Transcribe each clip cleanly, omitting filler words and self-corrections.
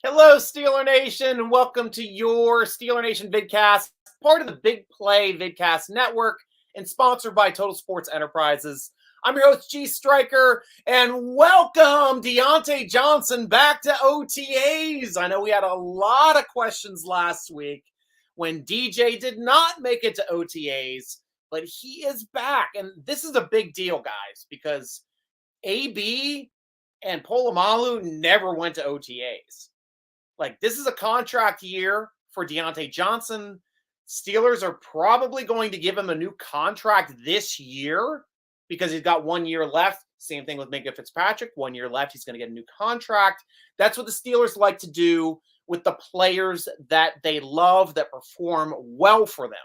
Hello, Steeler Nation, and welcome to your Steeler Nation Vidcast, part of the Big Play Vidcast Network and sponsored by Total Sports Enterprises. I'm your host, G.Stryker, and welcome Diontae Johnson back to OTAs. I know we had a lot of questions last week when DJ did not make it to OTAs, but he is back. And this is a big deal, guys, because AB and Polamalu never went to OTAs. Like, this is a contract year for Diontae Johnson. Steelers are probably going to give him a new contract this year because he's got 1 year left. Same thing with Minkah Fitzpatrick. 1 year left. He's going to get a new contract. That's what the Steelers like to do with the players that they love, that perform well for them.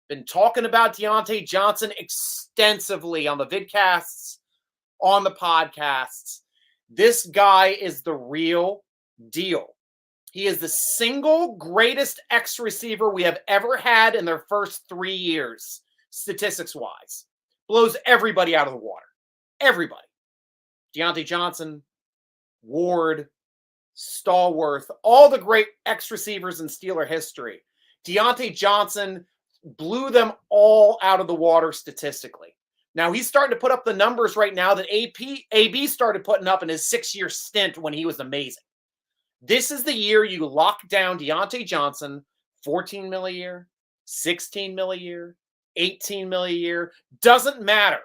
Been talking about Diontae Johnson extensively on the vidcasts, on the podcasts. This guy is the real deal. He is the single greatest X receiver we have ever had in their first 3 years, statistics-wise. Blows everybody out of the water. Everybody. Diontae Johnson, Ward, Stallworth, all the great X receivers in Steeler history. Diontae Johnson blew them all out of the water statistically. Now, he's starting to put up the numbers right now that AB started putting up in his 6-year stint when he was amazing. This is the year you lock down Diontae Johnson, $14 million a year, $16 million a year, $18 million a year. Doesn't matter.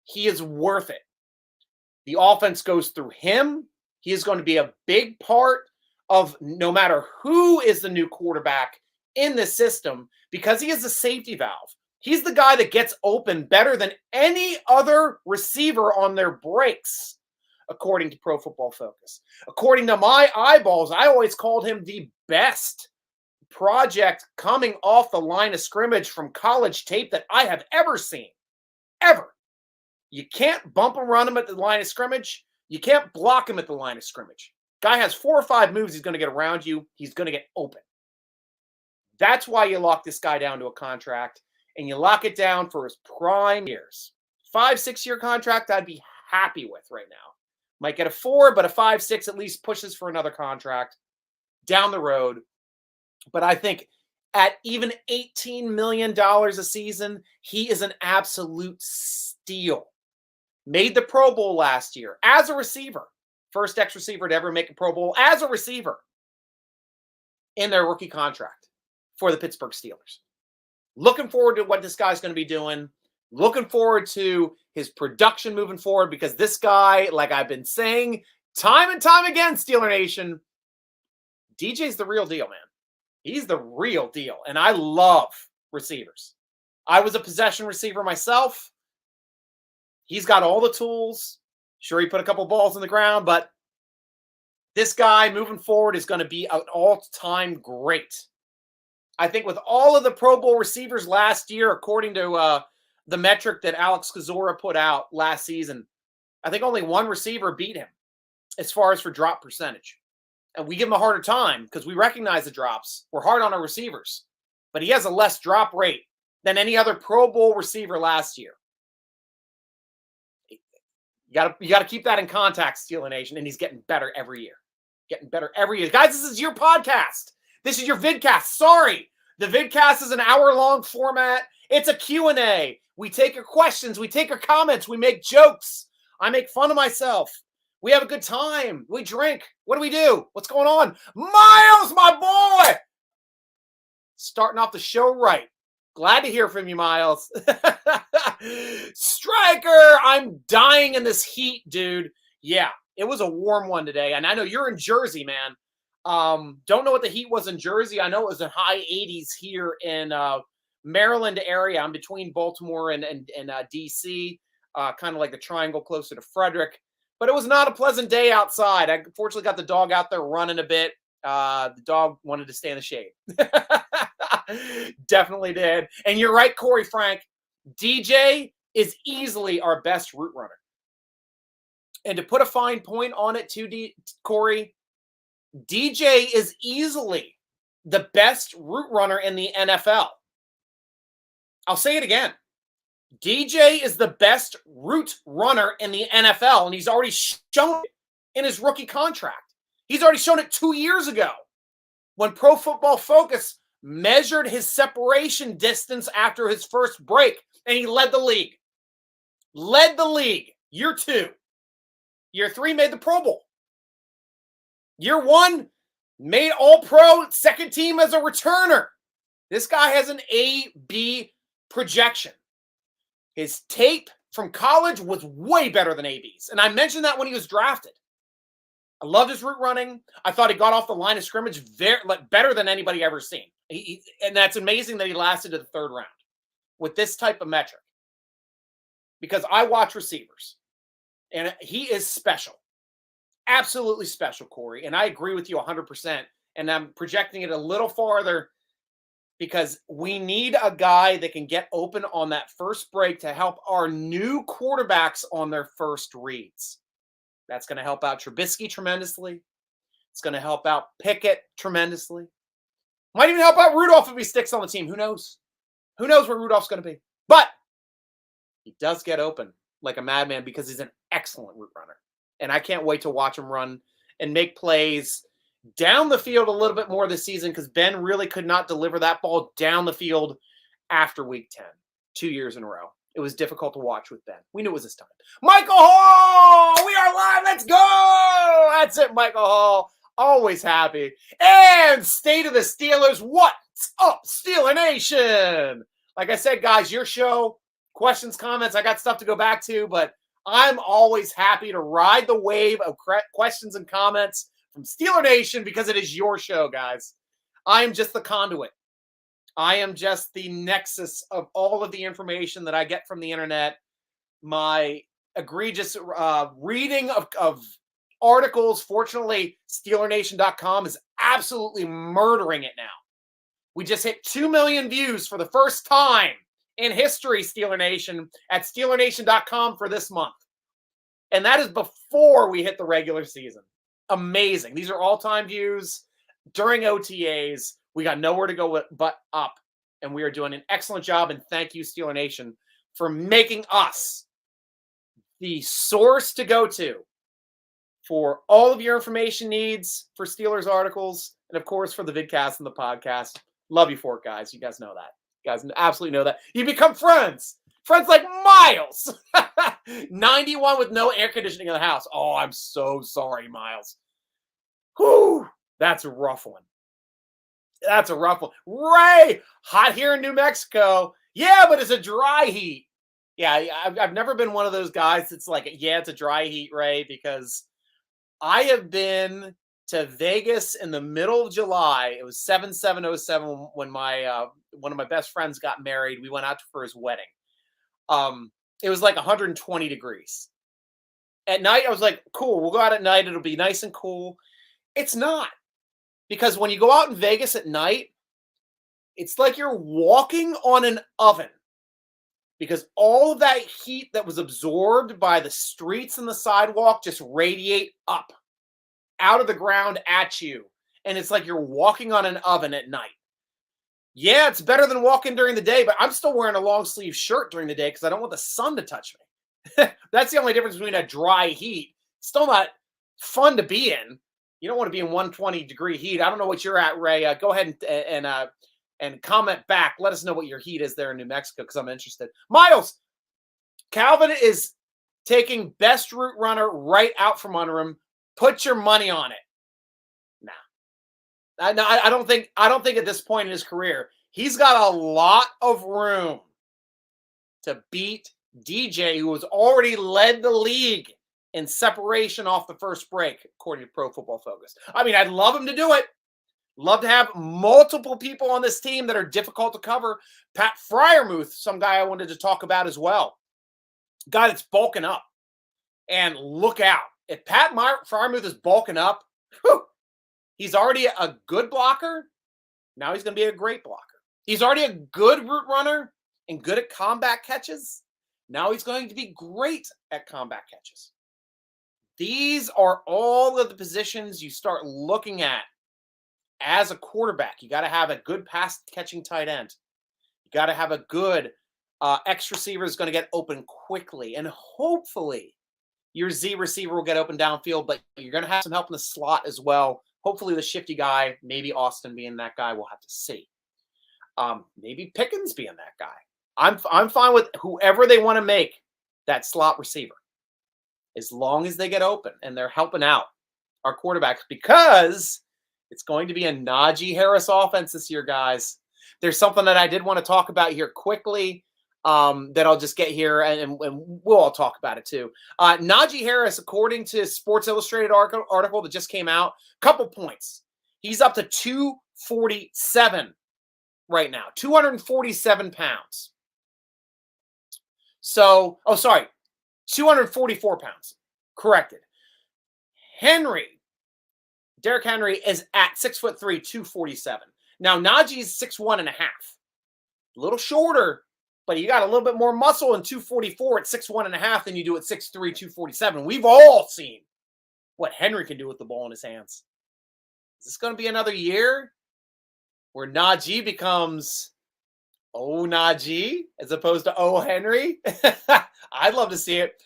He is worth it. The offense goes through him. He is going to be a big part of no matter who is the new quarterback in this system because he is a safety valve. He's the guy that gets open better than any other receiver on their breaks, according to Pro Football Focus. According to my eyeballs, I always called him the best project coming off the line of scrimmage from college tape that I have ever seen. Ever. You can't bump and run him at the line of scrimmage. You can't block him at the line of scrimmage. Guy has 4 or 5 moves he's going to get around you. He's going to get open. That's why you lock this guy down to a contract, and you lock it down for his prime years. 5-6 year contract I'd be happy with right now. Might get a 4, but a 5-6 at least pushes for another contract down the road. But I think at even $18 million a season, he is an absolute steal. Made the Pro Bowl last year as a receiver. First X receiver to ever make a Pro Bowl as a receiver in their rookie contract for the Pittsburgh Steelers. Looking forward to what this guy's going to be doing. Looking forward to his production moving forward because this guy, like I've been saying time and time again, Steeler Nation, DJ's the real deal, man. He's the real deal. And I love receivers. I was a possession receiver myself. He's got all the tools. Sure, he put a couple balls in the ground, but this guy moving forward is going to be an all-time great. I think with all of the Pro Bowl receivers last year, according to the metric that Alex Kozora put out last season, I think only one receiver beat him as far as for drop percentage. And we give him a harder time because we recognize the drops. We're hard on our receivers. But he has a less drop rate than any other Pro Bowl receiver last year. You got to keep that in context, Steeler Nation, and he's getting better every year. Getting better every year. Guys, this is your podcast. This is your vidcast. Sorry. The vidcast is an hour-long format. It's a Q&A. We take your questions. We take your comments. We make jokes. I make fun of myself. We have a good time. We drink. What do we do? What's going on? Miles, my boy! Starting off the show right. Glad to hear from you, Miles. Stryker, I'm dying in this heat, dude. Yeah, it was a warm one today. And I know you're in Jersey, man. Don't know what the heat was in Jersey. I know it was in high 80s here in Maryland area. I'm between Baltimore and DC, kind of like the triangle closer to Frederick. But it was not a pleasant day outside. I fortunately got the dog out there running a bit. The dog wanted to stay in the shade. Definitely did. And you're right, Corey Frank. DJ is easily our best route runner. And to put a fine point on it too, Corey, DJ is easily the best route runner in the NFL. I'll say it again. DJ is the best route runner in the NFL, and he's already shown it in his rookie contract. He's already shown it 2 years ago when Pro Football Focus measured his separation distance after his first break, and he led the league. Led the league. Year 2. Year 3 made the Pro Bowl. Year 1 made All-Pro, second team as a returner. This guy has an A-B projection. His tape from college was way better than AB's. And I mentioned that when he was drafted. I loved his route running. I thought he got off the line of scrimmage better than anybody ever seen. And that's amazing that he lasted to the 3rd round with this type of metric. Because I watch receivers, and he is special. Absolutely special, Corey. And I agree with you 100%. And I'm projecting it a little farther because we need a guy that can get open on that first break to help our new quarterbacks on their first reads. That's going to help out Trubisky tremendously. It's going to help out Pickett tremendously. Might even help out Rudolph if he sticks on the team. Who knows? Who knows where Rudolph's going to be? But he does get open like a madman because he's an excellent route runner. And I can't wait to watch him run and make plays down the field a little bit more this season because Ben really could not deliver that ball down the field after week 10, 2 years in a row. It was difficult to watch with Ben. We knew it was his time. Michael Hall! We are live! Let's go! That's it, Michael Hall. Always happy. And State of the Steelers. What's up, Steeler Nation? Like I said, guys, your show, questions, comments, I got stuff to go back to, but I'm always happy to ride the wave of questions and comments from Steeler Nation because it is your show, guys. I am just the conduit. I am just the nexus of all of the information that I get from the internet. My egregious reading of articles. Fortunately, SteelerNation.com is absolutely murdering it now. We just hit 2 million views for the first time in history, Steeler Nation, at SteelerNation.com for this month. And that is before we hit the regular season. Amazing. These are all-time views during OTAs. We got nowhere to go but up. And we are doing an excellent job. And thank you, Steeler Nation, for making us the source to go to for all of your information needs for Steelers articles. And, of course, for the vidcast and the podcast. Love you for it, guys. You guys know that. You guys absolutely know that. You become friends. Friends like Miles. 91 with no air conditioning in the house. Oh, I'm so sorry, Miles. Whew. That's a rough one. That's a rough one. Ray, hot here in New Mexico. Yeah, but it's a dry heat. Yeah, I've never been one of those guys that's like, yeah, it's a dry heat, Ray, because I have been to Vegas in the middle of July. It was 7/7/07 when my one of my best friends got married. We went out for his wedding. It was like 120 degrees. At night, I was like, cool, we'll go out at night. It'll be nice and cool. It's not. Because when you go out in Vegas at night, it's like you're walking on an oven. Because all of that heat that was absorbed by the streets and the sidewalk just radiate up out of the ground at you. And it's like you're walking on an oven at night. Yeah, it's better than walking during the day, but I'm still wearing a long sleeve shirt during the day because I don't want the sun to touch me. That's the only difference between a dry heat. Still not fun to be in. You don't want to be in 120 degree heat. I don't know what you're at, Ray. Go ahead and comment back. Let us know what your heat is there in New Mexico because I'm interested. Miles, Calvin is taking best route runner right out from under him. Put your money on it. Nah. I don't think at this point in his career, he's got a lot of room to beat DJ, who has already led the league in separation off the first break, according to Pro Football Focus. I mean, I'd love him to do it. Love to have multiple people on this team that are difficult to cover. Pat Freiermuth, some guy I wanted to talk about as well. Guy that's bulking up. And look out. If Pat Freiermuth is bulking up, he's already a good blocker. Now he's going to be a great blocker. He's already a good route runner and good at combat catches. Now he's going to be great at combat catches. These are all of the positions you start looking at as a quarterback. You got to have a good pass-catching tight end. You got to have a good X receiver is going to get open quickly. And hopefully Your Z receiver will get open downfield, but you're going to have some help in the slot as well. Hopefully the shifty guy, maybe Austin being that guy, we'll have to see. Maybe Pickens being that guy. I'm fine with whoever they want to make that slot receiver, as long as they get open and they're helping out our quarterbacks, because it's going to be a Najee Harris offense this year, guys. There's something that I did want to talk about here quickly that I'll just get here, and we'll all talk about it too. Najee Harris, according to Sports Illustrated article that just came out, couple points. He's up to 247 right now, 247 pounds. So, 244 pounds. Corrected. Derrick Henry is at 6'3", 247. Now, Najee's 6'1.5". A little shorter, but you got a little bit more muscle in 244 at 6'1.5 than you do at 6'3", 247. We've all seen what Henry can do with the ball in his hands. Is this going to be another year where Najee becomes Najee as opposed to Henry? I'd love to see it.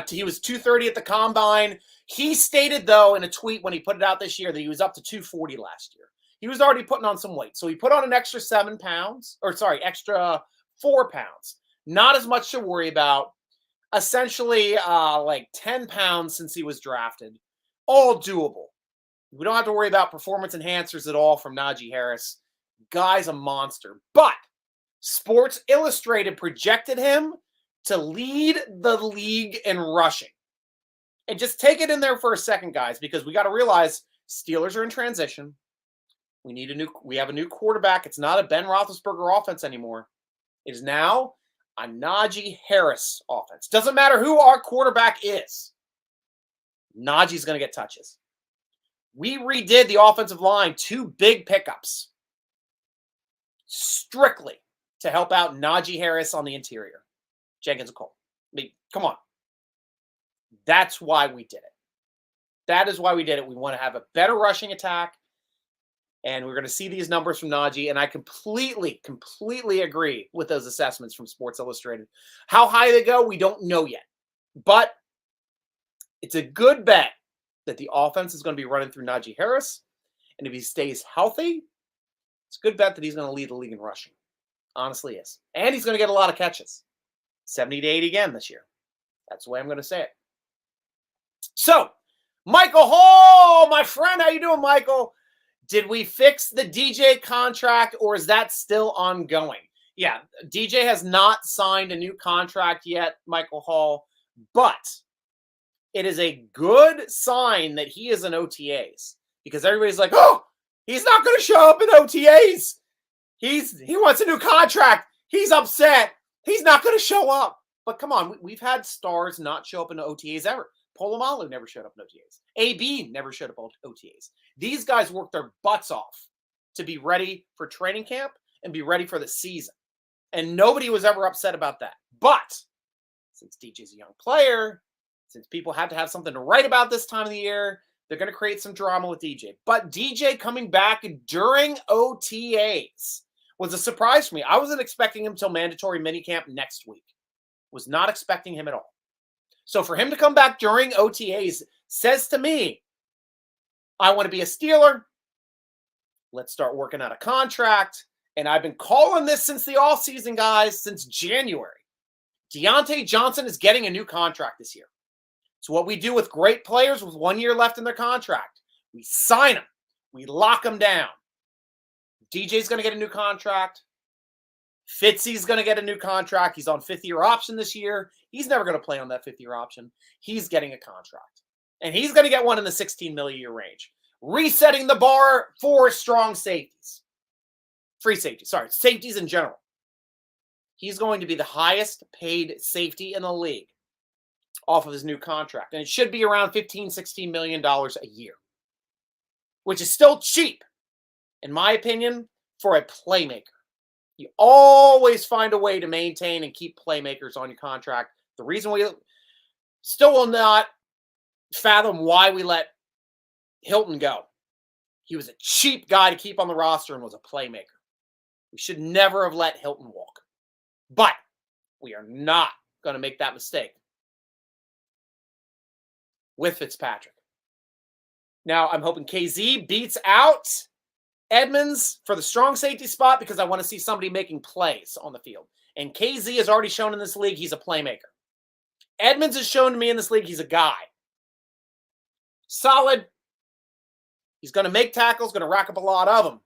He was 230 at the combine. He stated, though, in a tweet when he put it out this year that he was up to 240 last year. He was already putting on some weight. So he put on an extra extra 4 pounds. Not as much to worry about. Essentially, like 10 pounds since he was drafted. All doable. We don't have to worry about performance enhancers at all from Najee Harris. Guy's a monster. But Sports Illustrated projected him to lead the league in rushing. And just take it in there for a second, guys, because we got to realize Steelers are in transition. We have a new quarterback. It's not a Ben Roethlisberger offense anymore. It is now a Najee Harris offense. Doesn't matter who our quarterback is. Najee's going to get touches. We redid the offensive line, 2 big pickups, strictly to help out Najee Harris on the interior. Jenkins and Cole. I mean, come on. That's why we did it. That is why we did it. We want to have a better rushing attack, and we're going to see these numbers from Najee, and I completely agree with those assessments from Sports Illustrated. How high they go, we don't know yet. But it's a good bet that the offense is going to be running through Najee Harris, and if he stays healthy, it's a good bet that he's going to lead the league in rushing. Honestly is. And he's going to get a lot of catches. 70 to 80 again this year. That's the way I'm going to say it. So, Michael Hall, my friend, how you doing, Michael? Did we fix the DJ contract, or is that still ongoing? Yeah, DJ has not signed a new contract yet, Michael Hall, but it is a good sign that he is in OTAs, because everybody's like, oh, he's not going to show up in OTAs. He wants a new contract. He's upset. He's not going to show up. But come on, we've had stars not show up in OTAs ever. Polamalu never showed up in OTAs. AB never showed up in OTAs. These guys worked their butts off to be ready for training camp and be ready for the season. And nobody was ever upset about that. But since DJ's a young player, since people had to have something to write about this time of the year, they're going to create some drama with DJ. But DJ coming back during OTAs was a surprise for me. I wasn't expecting him until mandatory minicamp next week. Was not expecting him at all. So for him to come back during OTAs says to me, I want to be a Steeler. Let's start working out a contract. And I've been calling this since the offseason, guys, since January. Diontae Johnson is getting a new contract this year. It's what we do with great players with 1 year left in their contract. We sign them. We lock them down. DJ's going to get a new contract. Fitzy's going to get a new contract. He's on 5th-year option this year. He's never going to play on that 5th-year option. He's getting a contract. And he's going to get one in the $16 million a year range. Resetting the bar for strong safeties. Safeties in general. He's going to be the highest paid safety in the league off of his new contract. And it should be around $15, $16 million a year. Which is still cheap, in my opinion, for a playmaker. You always find a way to maintain and keep playmakers on your contract. The reason we still will not fathom why we let Hilton go. He was a cheap guy to keep on the roster and was a playmaker. We should never have let Hilton walk. But we are not going to make that mistake. with Fitzpatrick. Now, I'm hoping KZ beats out Edmonds for the strong safety spot because I want to see somebody making plays on the field. And KZ has already shown in this league he's a playmaker. Edmonds has shown to me in this league he's a guy. Solid. He's going to make tackles, going to rack up a lot of them.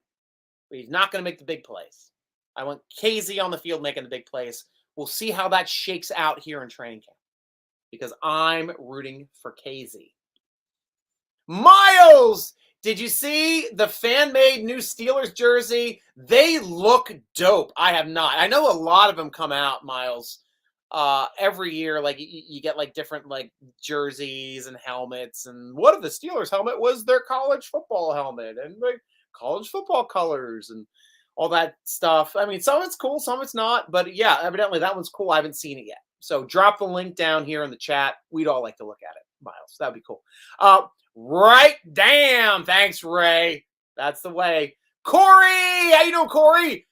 But he's not going to make the big plays. I want KZ on the field making the big plays. We'll see how that shakes out here in training camp because I'm rooting for KZ. Miles, did you see the fan-made new Steelers jersey? They look dope. I have not. I know a lot of them come out, Miles, every year. Like you get like different like jerseys and helmets. And one of the Steelers helmet was their college football helmet and like college football colors and all that stuff. I mean, some of it's cool, some of it's not. But yeah, evidently that one's cool. I haven't seen it yet. So drop the link down here in the chat. We'd all like to look at it, Miles. That'd be cool. Right. Damn. Thanks, Ray. That's the way. Corey, how you doing, Corey?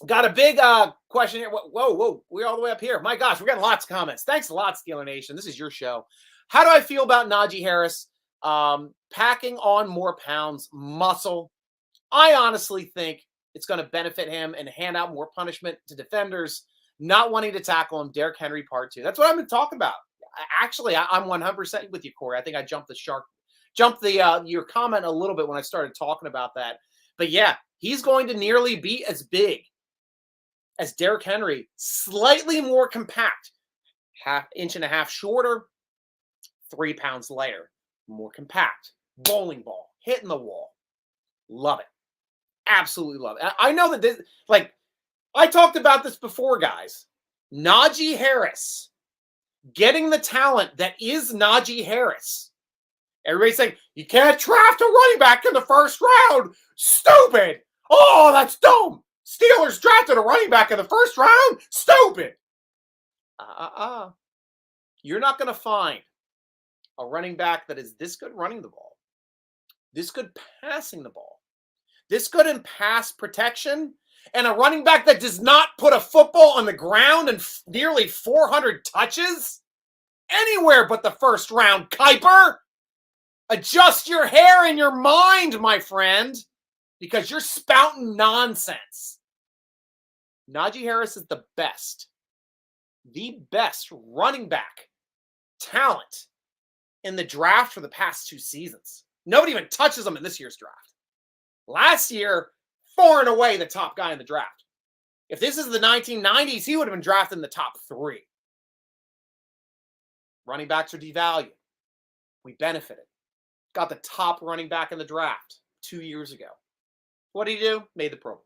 Got a big question here. Whoa. We're all the way up here. My gosh, we're getting lots of comments. Thanks a lot, Steeler Nation. This is your show. How do I feel about Najee Harris packing on more pounds, muscle? I honestly think it's going to benefit him and hand out more punishment to defenders not wanting to tackle him. Derrick Henry part 2. That's what I've been talking about. Actually, I'm 100% with you, Corey. I think I jumped your comment a little bit when I started talking about that. But yeah, he's going to nearly be as big as Derrick Henry, slightly more compact, inch and a half shorter, 3 pounds lighter, more compact, bowling ball, hitting the wall. Love it. Absolutely love it. I know that this, like, I talked about this before, guys. Najee Harris getting the talent that is Najee Harris. Everybody's saying, you can't draft a running back in the first round. Stupid. Oh, that's dumb. Steelers drafted a running back in the first round. Stupid. You're not going to find a running back that is this good running the ball, this good passing the ball, this good in pass protection, and a running back that does not put a football on the ground and nearly 400 touches anywhere but the first round. Kuiper, adjust your hair and your mind, my friend, because you're spouting nonsense. Najee Harris is the best running back talent in the draft for the past 2 seasons. Nobody even touches him in this year's draft. Last year, far and away the top guy in the draft. If this is the 1990s, he would have been drafted in the top 3. Running backs are devalued. We benefited. Got the top running back in the draft 2 years ago. What did he do? Made the Pro Bowl.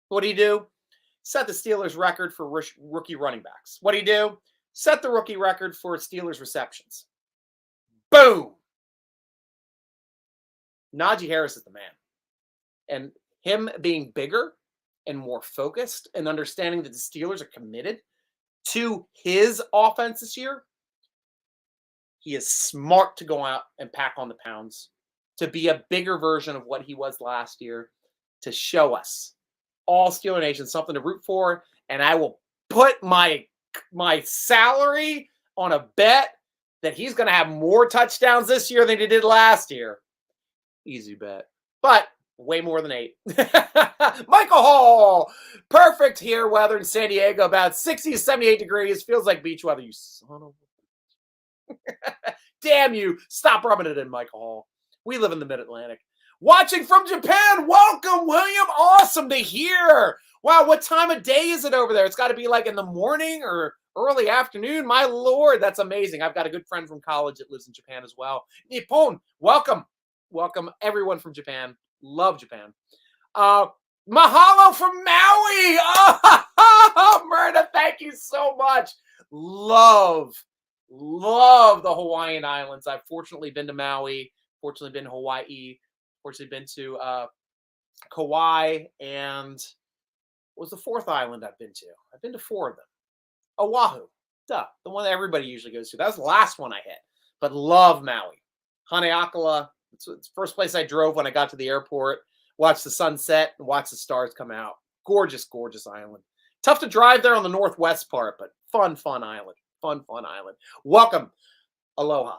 What did he do? Set the Steelers record for rookie running backs. What did he do? Set the rookie record for Steelers receptions. Boom! Najee Harris is the man. And him being bigger and more focused and understanding that the Steelers are committed to his offense this year, he is smart to go out and pack on the pounds, to be a bigger version of what he was last year, to show us, all Steeler Nation, something to root for. And I will put my salary on a bet that he's going to have more touchdowns this year than he did last year. Easy bet. But way more than 8. Michael Hall. Perfect here weather in San Diego. About 60 to 78 degrees. Feels like beach weather, you son of a... Damn you. Stop rubbing it in, Michael Hall. We live in the Mid-Atlantic. Watching from Japan. Welcome, William. Awesome to hear. Wow, what time of day is it over there? It's got to be like in the morning or early afternoon. My Lord, that's amazing. I've got a good friend from college that lives in Japan as well. Nippon, welcome. Welcome, everyone from Japan. Love Japan. Mahalo from Maui. Oh, Myrna, thank you so much. Love the Hawaiian Islands. I've fortunately been to Maui, fortunately been to Hawaii, fortunately been to Kauai, and what was the 4th island I've been to? I've been to 4 of them. Oahu, the one that everybody usually goes to. That was the last one I hit, but love Maui. Haleakala, it's the first place I drove when I got to the airport, watched the sunset, and watched the stars come out. Gorgeous, gorgeous island. Tough to drive there on the northwest part, but fun island. Fun island. Welcome. Aloha.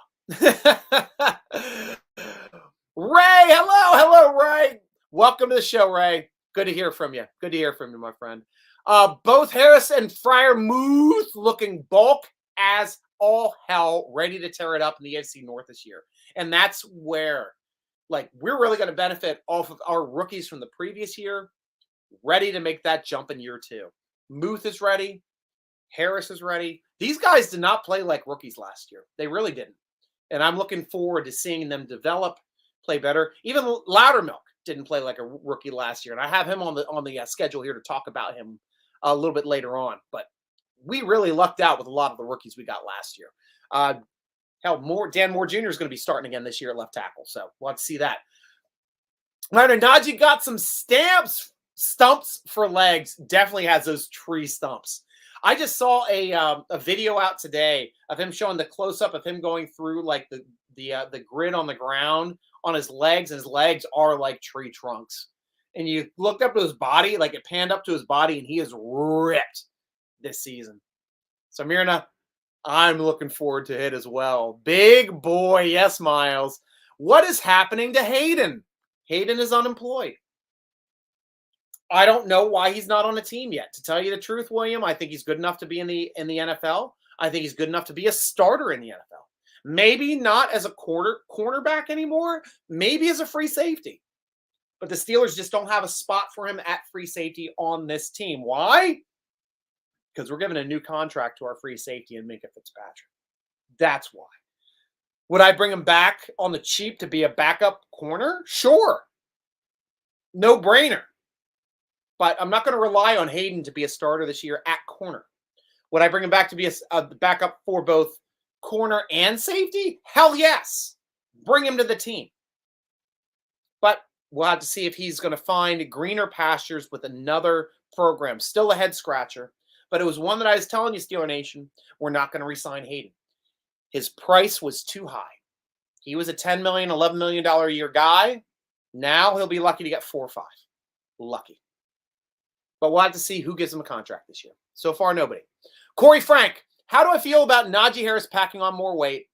Ray, hello, Ray. Welcome to the show, Ray. Good to hear from you. Good to hear from you, my friend. Both Harris and Freiermuth looking bulk as all hell, ready to tear it up in the AFC North this year. And that's where, we're really going to benefit off of our rookies from the previous year, ready to make that jump in year 2. Muth is ready. Harris is ready. These guys did not play like rookies last year. They really didn't. And I'm looking forward to seeing them develop, play better. Even Loudermilk didn't play like a rookie last year. And I have him on the schedule here to talk about him a little bit later on. But we really lucked out with a lot of the rookies we got last year. Dan Moore Jr. is going to be starting again this year at left tackle. So we'll have to see that. Najee got some stumps for legs. Definitely has those tree stumps. I just saw a video out today of him showing the close-up of him going through like the grid on the ground on his legs, and his legs are like tree trunks. And you looked up to his body, like it panned up to his body, and he is ripped this season. So Mirna, I'm looking forward to it as well. Big boy, yes, Miles. What is happening to Hayden? Hayden is unemployed. I don't know why he's not on a team yet. To tell you the truth, William, I think he's good enough to be in the NFL. I think he's good enough to be a starter in the NFL. Maybe not as a cornerback anymore. Maybe as a free safety. But the Steelers just don't have a spot for him at free safety on this team. Why? Because we're giving a new contract to our free safety in Minkah Fitzpatrick. That's why. Would I bring him back on the cheap to be a backup corner? Sure. No brainer. But I'm not going to rely on Hayden to be a starter this year at corner. Would I bring him back to be a backup for both corner and safety? Hell yes. Bring him to the team. But we'll have to see if he's going to find greener pastures with another program. Still a head scratcher. But it was one that I was telling you, Steeler Nation, we're not going to re-sign Hayden. His price was too high. He was a $10 million, $11 million a year guy. Now he'll be lucky to get 4 or 5. Lucky. But we'll have to see who gives him a contract this year. So far, nobody. Corey Frank, how do I feel about Najee Harris packing on more weight?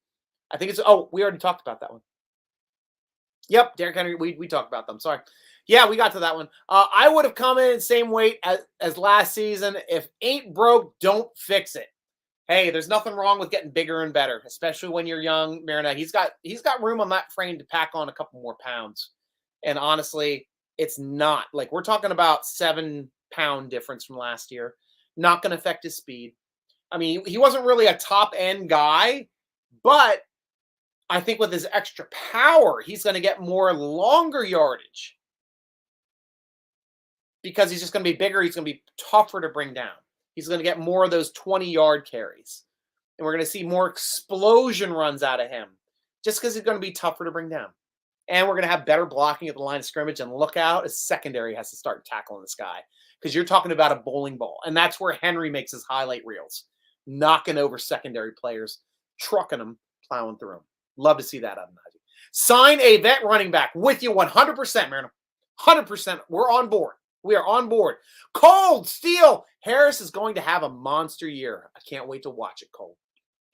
I think we already talked about that one. Yep, Derrick Henry, we talked about them. Sorry. Yeah, we got to that one. I would have come in same weight as last season. If ain't broke, don't fix it. Hey, there's nothing wrong with getting bigger and better, especially when you're young. Marina, he's got room on that frame to pack on a couple more pounds. And honestly, it's not. Like, we're talking about 7-pound difference from last year. Not going to affect his speed. I mean, he wasn't really a top-end guy, but I think with his extra power, he's going to get more longer yardage. Because he's just going to be bigger, he's going to be tougher to bring down. He's going to get more of those 20-yard carries. And we're going to see more explosion runs out of him just because he's going to be tougher to bring down. And we're going to have better blocking at the line of scrimmage. And look out, his secondary has to start tackling this guy because you're talking about a bowling ball. And that's where Henry makes his highlight reels, knocking over secondary players, trucking them, plowing through them. Love to see that out of Najee. Sign a vet running back with you 100%, man. 100%. We're on board. We are on board. Cold Steel. Harris is going to have a monster year. I can't wait to watch it, Cole.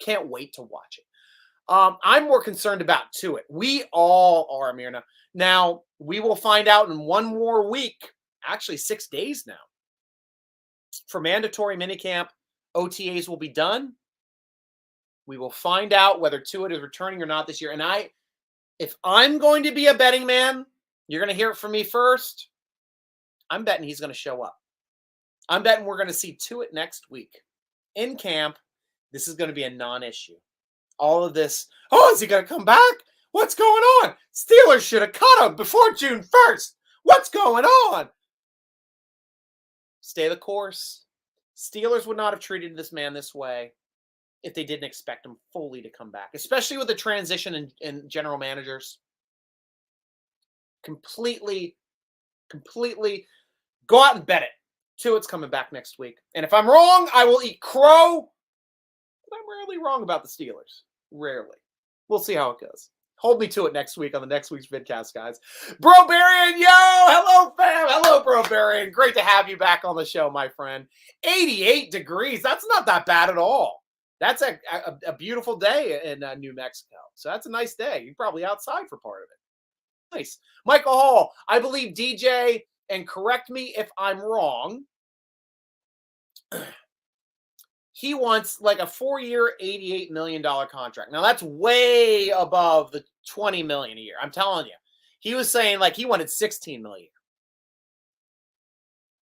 Can't wait to watch it. I'm more concerned about Tuitt. We all are, Mirna. Now, we will find out in one more week, actually 6 days now. For mandatory minicamp, OTAs will be done. We will find out whether Tuitt is returning or not this year. And if I'm going to be a betting man, you're going to hear it from me first. I'm betting he's going to show up. I'm betting we're going to see Tuitt next week. In camp, this is going to be a non-issue. All of this, is he going to come back? What's going on? Steelers should have cut him before June 1st. What's going on? Stay the course. Steelers would not have treated this man this way if they didn't expect him fully to come back, especially with the transition in general managers. Completely go out and bet it. Tuitt's coming back next week. And if I'm wrong, I will eat crow. But I'm rarely wrong about the Steelers. Rarely. We'll see how it goes. Hold me to it next week on the next week's vidcast, guys. Bro Barian, yo! Hello, fam! Hello, Bro Barian. Great to have you back on the show, my friend. 88 degrees. That's not that bad at all. That's a beautiful day in New Mexico. So that's a nice day. You're probably outside for part of it. Nice. Michael Hall, I believe DJ, and correct me if I'm wrong, he wants like a 4-year, $88 million contract. Now that's way above the $20 million a year. I'm telling you. He was saying like he wanted $16 million.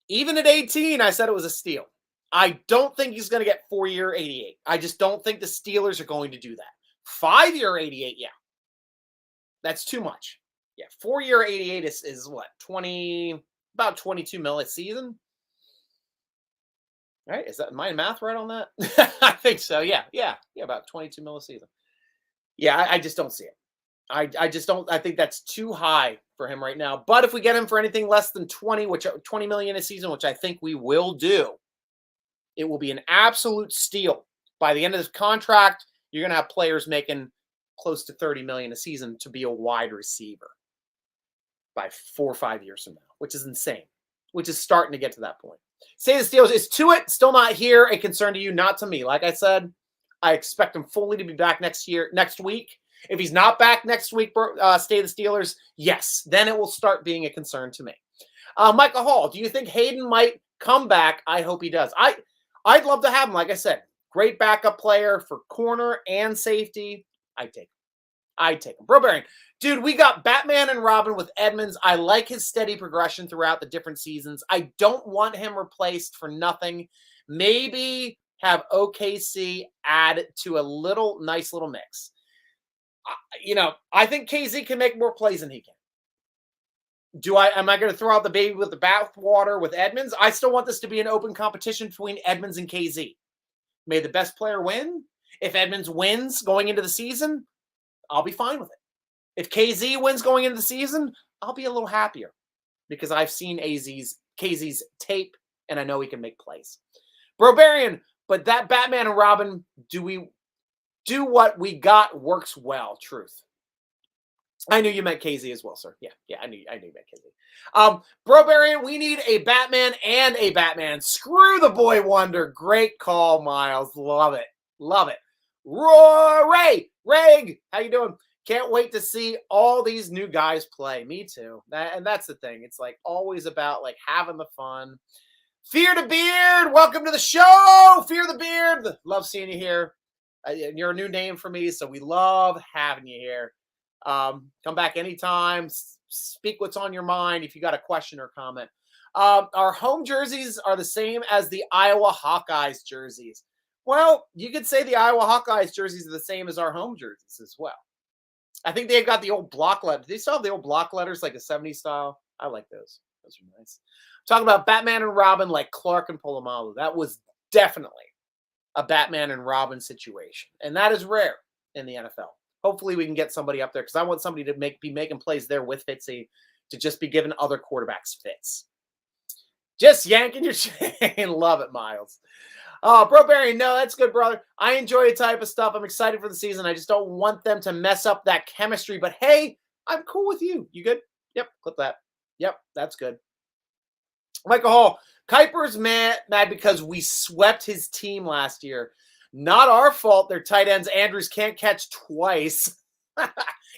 Even at 18, I said it was a steal. I don't think he's going to get 4-year 88. I just don't think the Steelers are going to do that. 5-year 88, yeah. That's too much. Yeah, 4-year 88 is what? About 22 mil a season. Right? Is that my math right on that? I think so. Yeah, about 22 mil a season. Yeah, I just don't see it. I just don't. I think that's too high for him right now. But if we get him for anything less than 20 million a season, which I think we will do, it will be an absolute steal. By the end of this contract, you're going to have players making close to 30 million a season to be a wide receiver by 4 or 5 years from now, which is insane, which is starting to get to that point. Say the Steelers is to it, still not here, a concern to you, not to me. Like I said, I expect him fully to be back next week. If he's not back next week, stay the Steelers, yes, then it will start being a concern to me. Michael Hall, do you think Hayden might come back? I hope he does. I'd love to have him. Like I said, great backup player for corner and safety. I'd take him. Bro Barian, dude, we got Batman and Robin with Edmonds. I like his steady progression throughout the different seasons. I don't want him replaced for nothing. Maybe have OKC add to a nice little mix. I think KZ can make more plays than he can. Am I going to throw out the baby with the bathwater with Edmonds? I still want this to be an open competition between Edmonds and KZ. May the best player win. If Edmonds wins going into the season, I'll be fine with it. If KZ wins going into the season, I'll be a little happier because I've seen KZ's tape and I know he can make plays. Bro Barian, but that Batman and Robin, do what we got works well. Truth. I knew you meant KZ as well, sir. Yeah, I knew you meant KZ. Bro Barian, we need a Batman and a Batman. Screw the boy wonder. Great call, Miles. Love it. Ray, how you doing? Can't wait to see all these new guys play. Me too. And that's the thing. It's like always about like having the fun. Fear the Beard, welcome to the show. Fear the Beard. Love seeing you here. You're a new name for me, so we love having you here. Come back anytime. Speak what's on your mind if you got a question or comment. Our home jerseys are the same as the Iowa Hawkeyes jerseys. Well, you could say the Iowa Hawkeyes jerseys are the same as our home jerseys as well. I think they've got the old block letters. They still have the old block letters like a 70s style. I like those. Those are nice. Talking about Batman and Robin like Clark and Polamalu. That was definitely a Batman and Robin situation. And that is rare in the NFL. Hopefully we can get somebody up there because I want somebody to be making plays there with Fitzy to just be giving other quarterbacks fits. Just yanking your chain. Love it, Miles. Bro Barry, no, that's good, brother. I enjoy the type of stuff. I'm excited for the season. I just don't want them to mess up that chemistry. But hey, I'm cool with you. You good? Yep, clip that. Yep, that's good. Michael Hall, Kuiper's mad because we swept his team last year. Not our fault. Their tight ends, Andrews, can't catch twice.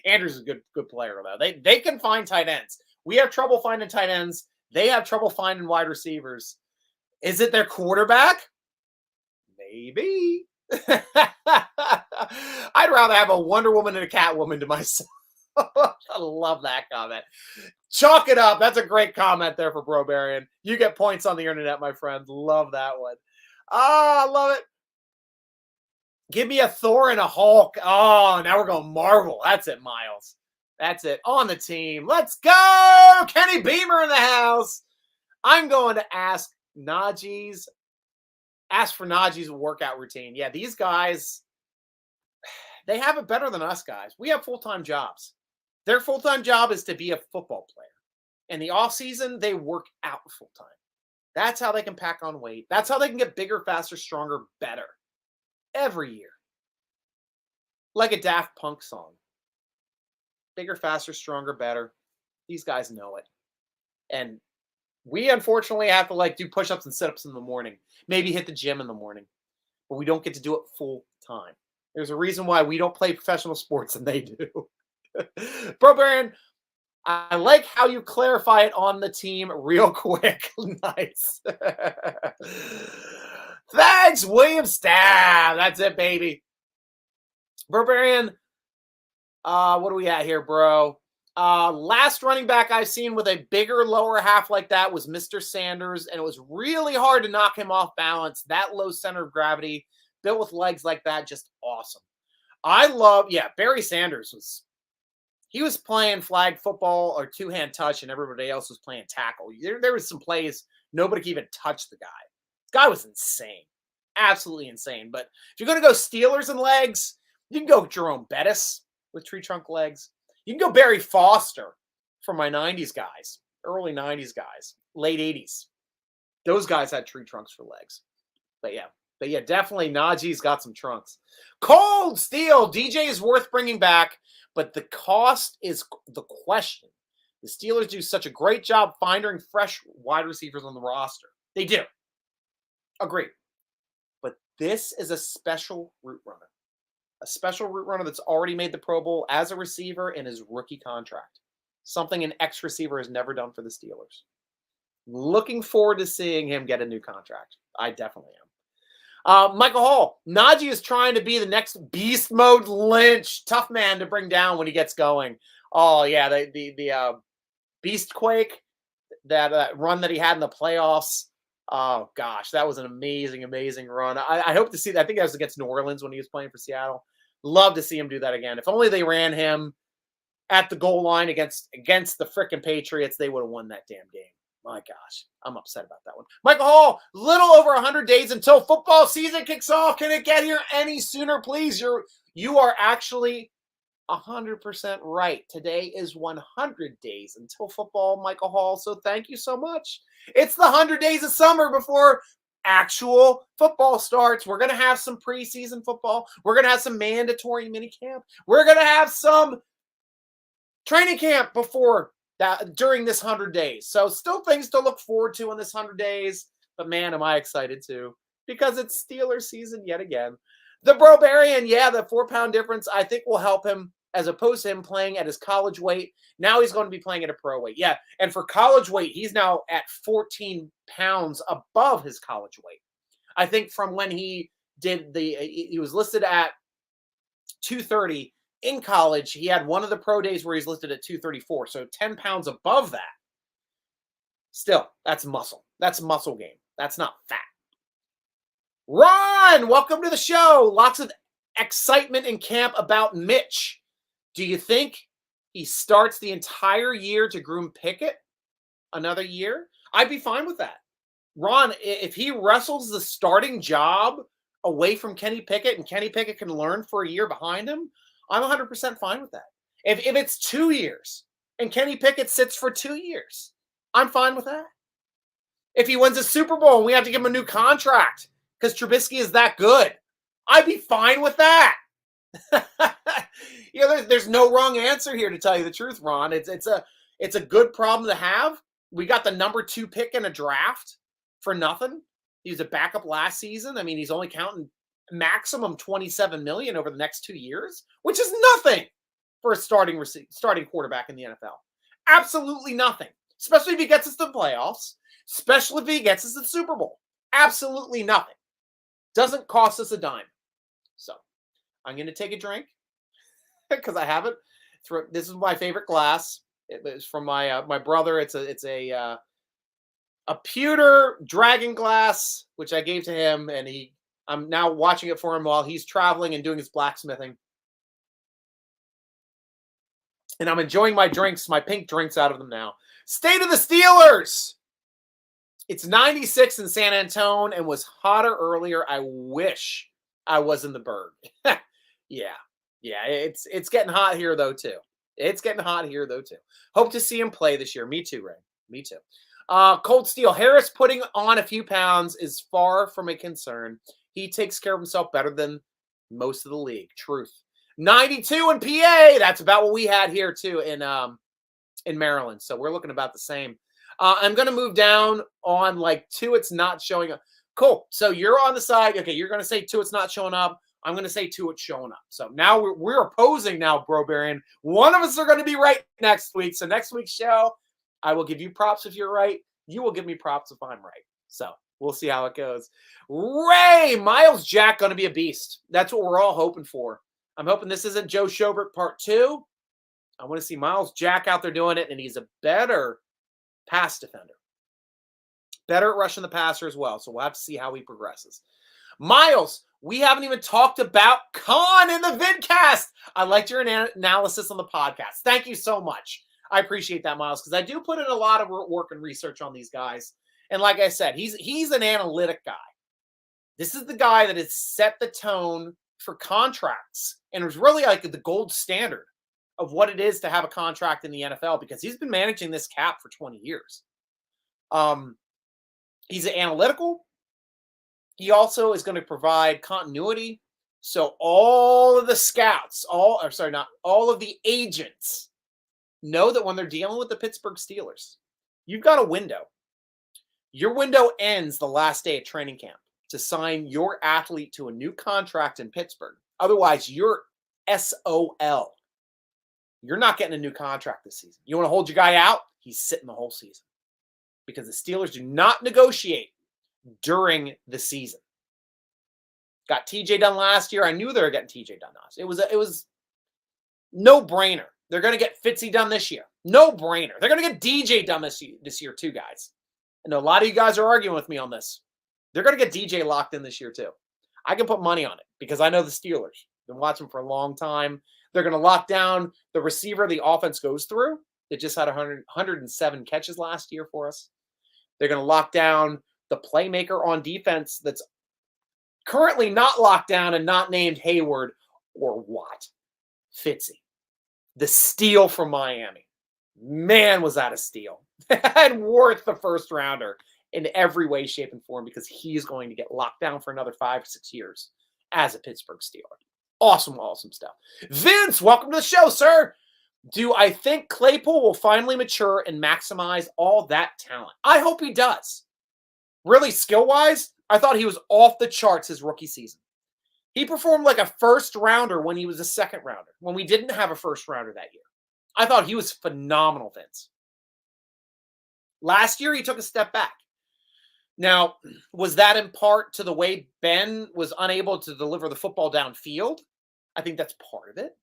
Andrews is a good player, though. They can find tight ends. We have trouble finding tight ends. They have trouble finding wide receivers. Is it their quarterback? Maybe. I'd rather have a Wonder Woman and a Catwoman to myself. I love that comment. Chalk it up. That's a great comment there for Bro Barian. You get points on the internet, my friend. Love that one. I love it. Give me a Thor and a Hulk. Oh, now we're going Marvel. That's it, Miles. That's it. On the team. Let's go. Kenny Beamer in the house. I'm going to ask for Najee's workout routine. Yeah, these guys, they have it better than us guys. We have full-time jobs. Their full-time job is to be a football player. In the off-season, they work out full-time. That's how they can pack on weight. That's how they can get bigger, faster, stronger, better. Every year. Like a Daft Punk song. Bigger, faster, stronger, better. These guys know it. And we unfortunately have to do push-ups and sit-ups in the morning. Maybe hit the gym in the morning. but we don't get to do it full time. There's a reason why we don't play professional sports and they do. Bro Baron, I like how you clarify it on the team real quick. Nice. Thanks, William Stab. That's it, baby. Barbarian, what do we at here, bro? Last running back I've seen with a bigger lower half like that was Mr. Sanders, and it was really hard to knock him off balance. That low center of gravity, built with legs like that, just awesome. Barry Sanders was playing flag football or two-hand touch, and everybody else was playing tackle. There was some plays nobody could even touch the guy. The guy was insane, absolutely insane. But if you're going to go Steelers and legs, you can go Jerome Bettis with tree trunk legs. You can go Barry Foster from my 90s guys, early 90s guys, late 80s. Those guys had tree trunks for legs. But yeah, definitely Najee's got some trunks. Cold Steel, DJ is worth bringing back, but the cost is the question. The Steelers do such a great job finding fresh wide receivers on the roster. They do. Agree. But this is a special route runner. A special route runner that's already made the Pro Bowl as a receiver in his rookie contract. Something an ex-receiver has never done for the Steelers. Looking forward to seeing him get a new contract. I definitely am. Michael Hall, Najee is trying to be the next beast mode Lynch. Tough man to bring down when he gets going. Oh, yeah, the Beast Quake, that run that he had in the playoffs. Oh, gosh, that was an amazing, amazing run. I hope to see that. I think that was against New Orleans when he was playing for Seattle. Love to see him do that again. If only they ran him at the goal line against the frickin' Patriots, they would have won that damn game. My gosh, I'm upset about that one. Michael Hall, little over 100 days until football season kicks off. Can it get here any sooner, please? You are actually 100% right. Today is 100 days until football, Michael Hall. So thank you so much. It's the 100 days of summer before actual football starts. We're going to have some preseason football. We're going to have some mandatory minicamp. We're going to have some training camp before that during this 100 days. So still things to look forward to in this 100 days. But man, am I excited too, because it's Steelers season yet again. The Brobarian, yeah, the 4-pound difference, I think will help him as opposed to him playing at his college weight. Now he's going to be playing at a pro weight. Yeah, and for college weight, he's now at 14 pounds above his college weight. I think from when he was listed at 230 in college, he had one of the pro days where he's listed at 234. So 10 pounds above that. Still, that's muscle. That's muscle gain. That's not fat. Ron, welcome to the show. Lots of excitement in camp about Mitch. Do you think he starts the entire year to groom Pickett another year? I'd be fine with that. Ron, if he wrestles the starting job away from Kenny Pickett and Kenny Pickett can learn for a year behind him, I'm 100% fine with that. If it's 2 years and Kenny Pickett sits for 2 years, I'm fine with that. If he wins a Super Bowl and we have to give him a new contract because Trubisky is that good, I'd be fine with that. There's no wrong answer here, to tell you the truth, Ron. It's a good problem to have. We got the number 2 pick in a draft for nothing. He was a backup last season. I mean, he's only counting maximum $27 million over the next 2 years, which is nothing for a starting quarterback in the NFL. Absolutely nothing. Especially if he gets us to the playoffs. Especially if he gets us to the Super Bowl. Absolutely nothing. Doesn't cost us a dime. So I'm going to take a drink because I have it. This is my favorite glass. It was from my brother. It's a pewter dragon glass, which I gave to him, and I'm now watching it for him while he's traveling and doing his blacksmithing. And I'm enjoying my drinks, my pink drinks out of them now. State of the Steelers. It's 96 in San Antonio and was hotter earlier. I wish I was in the Berg. Yeah. It's getting hot here though too. Hope to see him play this year. Me too, Ray. Me too. Cold Steel. Harris putting on a few pounds is far from a concern. He takes care of himself better than most of the league. Truth. 92 in PA. That's about what we had here too in Maryland. So we're looking about the same. I'm going to move down on like 2. It's not showing up. Cool. So you're on the side. Okay, you're going to say Tuitt's not showing up. I'm going to say Tuitt's showing up. So now we're opposing now, Brobarian. One of us are going to be right next week. So next week's show, I will give you props if you're right. You will give me props if I'm right. So we'll see how it goes. Ray, Miles Jack going to be a beast. That's what we're all hoping for. I'm hoping this isn't Joe Schobert part 2. I want to see Miles Jack out there doing it, and he's a better pass defender. Better at rushing the passer as well. So we'll have to see how he progresses. Miles, we haven't even talked about Khan in the vidcast. I liked your analysis on the podcast. Thank you so much. I appreciate that, Miles, because I do put in a lot of work and research on these guys. And like I said, he's an analytic guy. This is the guy that has set the tone for contracts and was really like the gold standard of what it is to have a contract in the NFL, because he's been managing this cap for 20 years. He's analytical. He also is going to provide continuity. So all of the scouts, all of the agents know that when they're dealing with the Pittsburgh Steelers, you've got a window. Your window ends the last day of training camp to sign your athlete to a new contract in Pittsburgh. Otherwise, you're SOL. You're not getting a new contract this season. You want to hold your guy out? He's sitting the whole season. Because the Steelers do not negotiate during the season. Got TJ done last year. I knew they were getting TJ done last year. It was no-brainer. They're going to get Fitzy done this year. No-brainer. They're going to get DJ done this year too, guys. I know a lot of you guys are arguing with me on this. They're going to get DJ locked in this year too. I can put money on it because I know the Steelers. Been watching for a long time. They're going to lock down the receiver the offense goes through. That just had 107 catches last year for us. They're going to lock down the playmaker on defense that's currently not locked down and not named Hayward or Watt. Fitzy. The steal from Miami. Man, was that a steal. And worth the first rounder in every way, shape, and form, because he's going to get locked down for another 5 or 6 years as a Pittsburgh Steeler. Awesome, awesome stuff. Vince, welcome to the show, sir. Do I think Claypool will finally mature and maximize all that talent? I hope he does. Really, skill-wise, I thought he was off the charts his rookie season. He performed like a first-rounder when he was a second-rounder, when we didn't have a first-rounder that year. I thought he was phenomenal, Vince. Last year, he took a step back. Now, was that in part to the way Ben was unable to deliver the football downfield? I think that's part of it.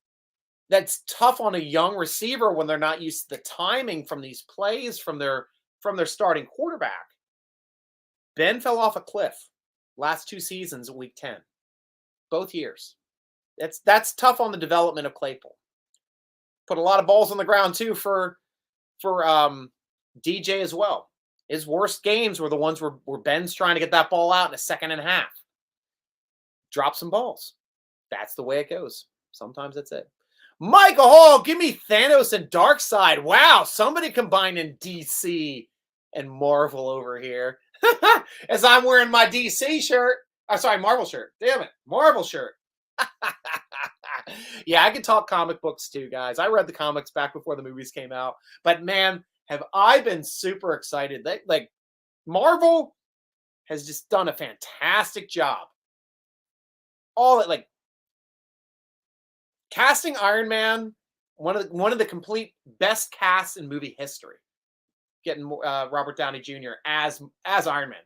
That's tough on a young receiver when they're not used to the timing from these plays from their starting quarterback. Ben fell off a cliff last 2 seasons in week 10. Both years. That's tough on the development of Claypool. Put a lot of balls on the ground too for DJ as well. His worst games were the ones where Ben's trying to get that ball out in a second and a half. Drop some balls. That's the way it goes. Sometimes that's it. Michael Hall, give me Thanos and Darkseid. Wow, somebody combining DC and Marvel over here. As I'm wearing my DC shirt. Marvel shirt. Damn it. Marvel shirt. Yeah, I can talk comic books too, guys. I read the comics back before the movies came out. But man, have I been super excited. Like, Marvel has just done a fantastic job. All that, like, casting Iron Man, one of the complete best casts in movie history. Getting Robert Downey Jr. as Iron Man.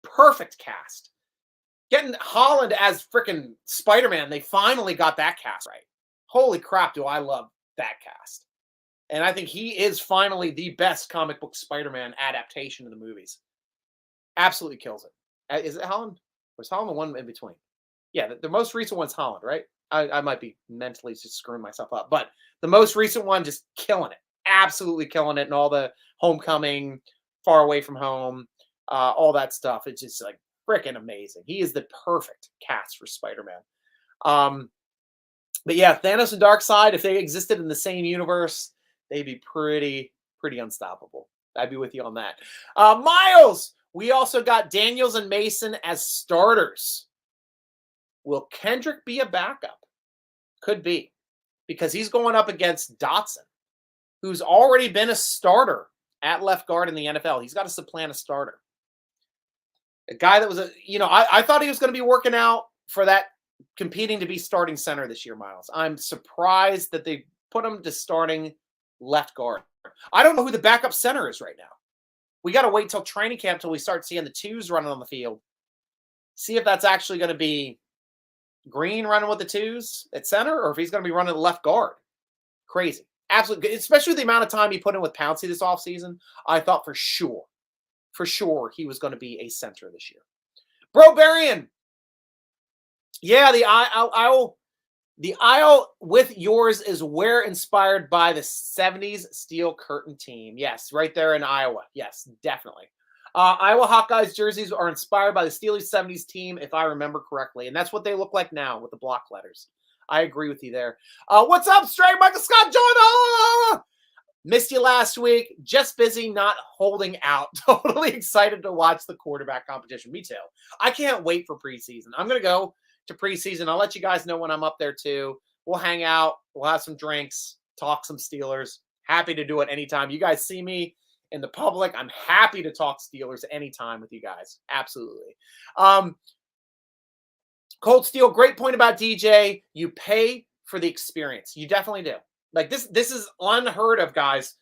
Perfect cast. Getting Holland as freaking Spider-Man. They finally got that cast right. Holy crap, do I love that cast. And I think he is finally the best comic book Spider-Man adaptation of the movies. Absolutely kills it. Is it Holland? Or is Holland the one in between? Yeah, the most recent one's Holland, right? I might be mentally just screwing myself up. But the most recent one, just killing it. Absolutely killing it. And all the Homecoming, Far Away from Home, all that stuff. It's just like freaking amazing. He is the perfect cast for Spider-Man. But yeah, Thanos and Darkseid, if they existed in the same universe, they'd be pretty unstoppable. I'd be with you on that. Miles, we also got Daniels and Mason as starters. Will Kendrick be a backup? Could be. Because he's going up against Dotson, who's already been a starter at left guard in the NFL. He's got to supplant a starter. A guy that was I thought he was going to be working out for that, competing to be starting center this year, Miles. I'm surprised that they put him to starting left guard. I don't know who the backup center is right now. We got to wait till training camp till we start seeing the twos running on the field. See if that's actually going to be Green running with the twos at center, or if he's going to be running left guard. Crazy. Absolutely. Especially the amount of time he put in with Pouncey this offseason. I thought for sure he was going to be a center this year. Bro Barian. Yeah, the aisle with yours is where inspired by the 70s Steel Curtain team. Yes, right there in Iowa. Yes, definitely. Iowa Hawkeyes jerseys are inspired by the Steelers 70s team, if I remember correctly. And that's what they look like now with the block letters. I agree with you there. What's up, Stray? Michael Scott Jordan? Missed you last week. Just busy, not holding out. Totally excited to watch the quarterback competition. Me too. I can't wait for preseason. I'm going to go to preseason. I'll let you guys know when I'm up there too. We'll hang out. We'll have some drinks, talk some Steelers. Happy to do it anytime. You guys see me in the public. I'm happy to talk Steelers anytime with you guys. Absolutely. Cold Steel, great point about DJ. You pay for the experience. You definitely do. Like this is unheard of, guys.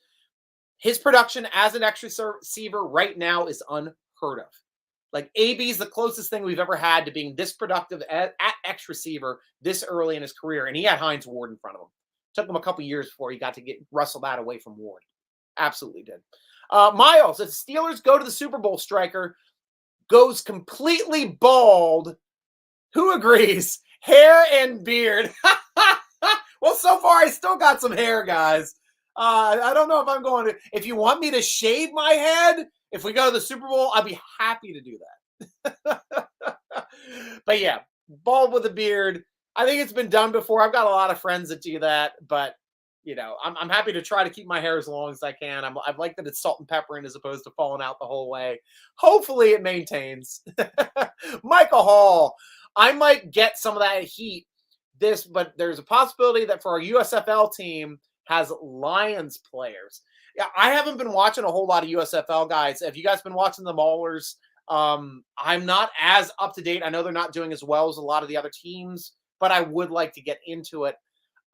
His production as an extra receiver right now is unheard of. Like AB is the closest thing we've ever had to being this productive at X receiver this early in his career, and he had Hines Ward in front of him. Took him a couple years before he got to get wrestled out away from Ward. Absolutely did. Miles, if Steelers go to the Super Bowl, Stryker goes completely bald. Who agrees? Hair and beard. Well, so far I still got some hair, guys. I don't know if I'm going to. If you want me to shave my head, if we go to the Super Bowl, I'd be happy to do that. But yeah, bald with a beard. I think it's been done before. I've got a lot of friends that do that, but I'm happy to try to keep my hair as long as I can. I like that it's salt and pepper in as opposed to falling out the whole way. Hopefully it maintains. Michael Hall, I might get some of that heat. But there's a possibility that for our USFL team has Lions players. Yeah, I haven't been watching a whole lot of USFL guys. Have you guys been watching the Maulers? I'm not as up to date. I know they're not doing as well as a lot of the other teams, but I would like to get into it.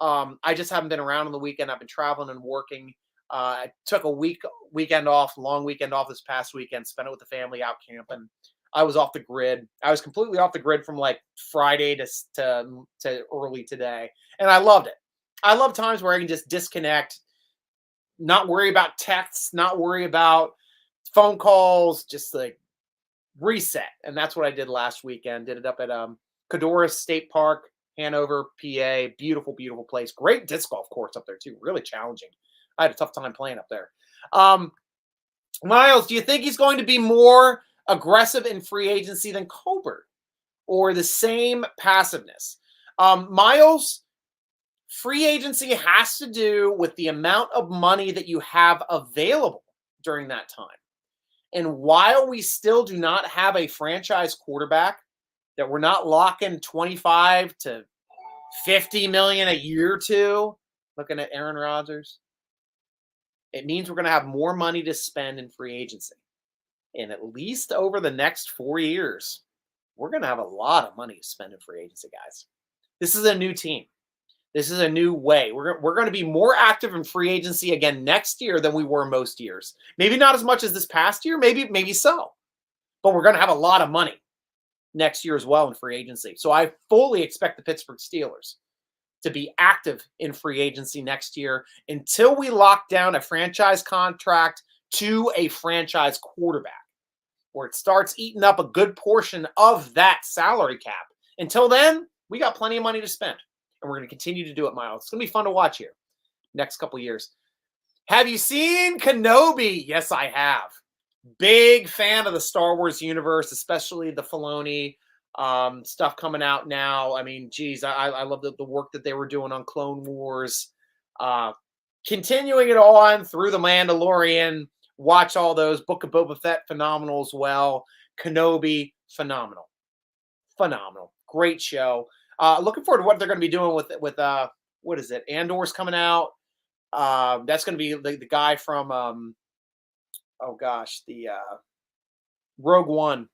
I just haven't been around on the weekend. I've been traveling and working. I took a long weekend off this past weekend, spent it with the family out camping. I was off the grid. I was completely off the grid from like Friday to early today. And I loved it. I love times where I can just disconnect, not worry about texts, not worry about phone calls, just like reset. And that's what I did last weekend. Did it up at Cadorus State Park, Hanover, PA. Beautiful, beautiful place. Great disc golf course up there too. Really challenging. I had a tough time playing up there. Miles, do you think he's going to be more aggressive in free agency than Colbert, or the same passiveness? Miles, free agency has to do with the amount of money that you have available during that time. And while we still do not have a franchise quarterback, that we're not locking 25 to 50 million a year to, looking at Aaron Rodgers, it means we're going to have more money to spend in free agency. And at least over the next 4 years, we're going to have a lot of money to spend in free agency, guys. This is a new team. This is a new way. We're going to be more active in free agency again next year than we were most years. Maybe not as much as this past year, maybe so. But we're going to have a lot of money next year as well in free agency. So I fully expect the Pittsburgh Steelers to be active in free agency next year until we lock down a franchise contract to a franchise quarterback, where it starts eating up a good portion of that salary cap. Until then, we got plenty of money to spend, and we're going to continue to do it, Miles. It's going to be fun to watch here next couple years. Have you seen Kenobi? Yes, I have. Big fan of the Star Wars universe, especially the Filoni stuff coming out now. I mean, geez, I love the work that they were doing on Clone Wars. Continuing it on through The Mandalorian. Watch all those. Book of Boba Fett, phenomenal as well. Kenobi, phenomenal. Great show. Looking forward to what they're going to be doing with what is it? Andor's coming out. That's going to be the guy from the Rogue One.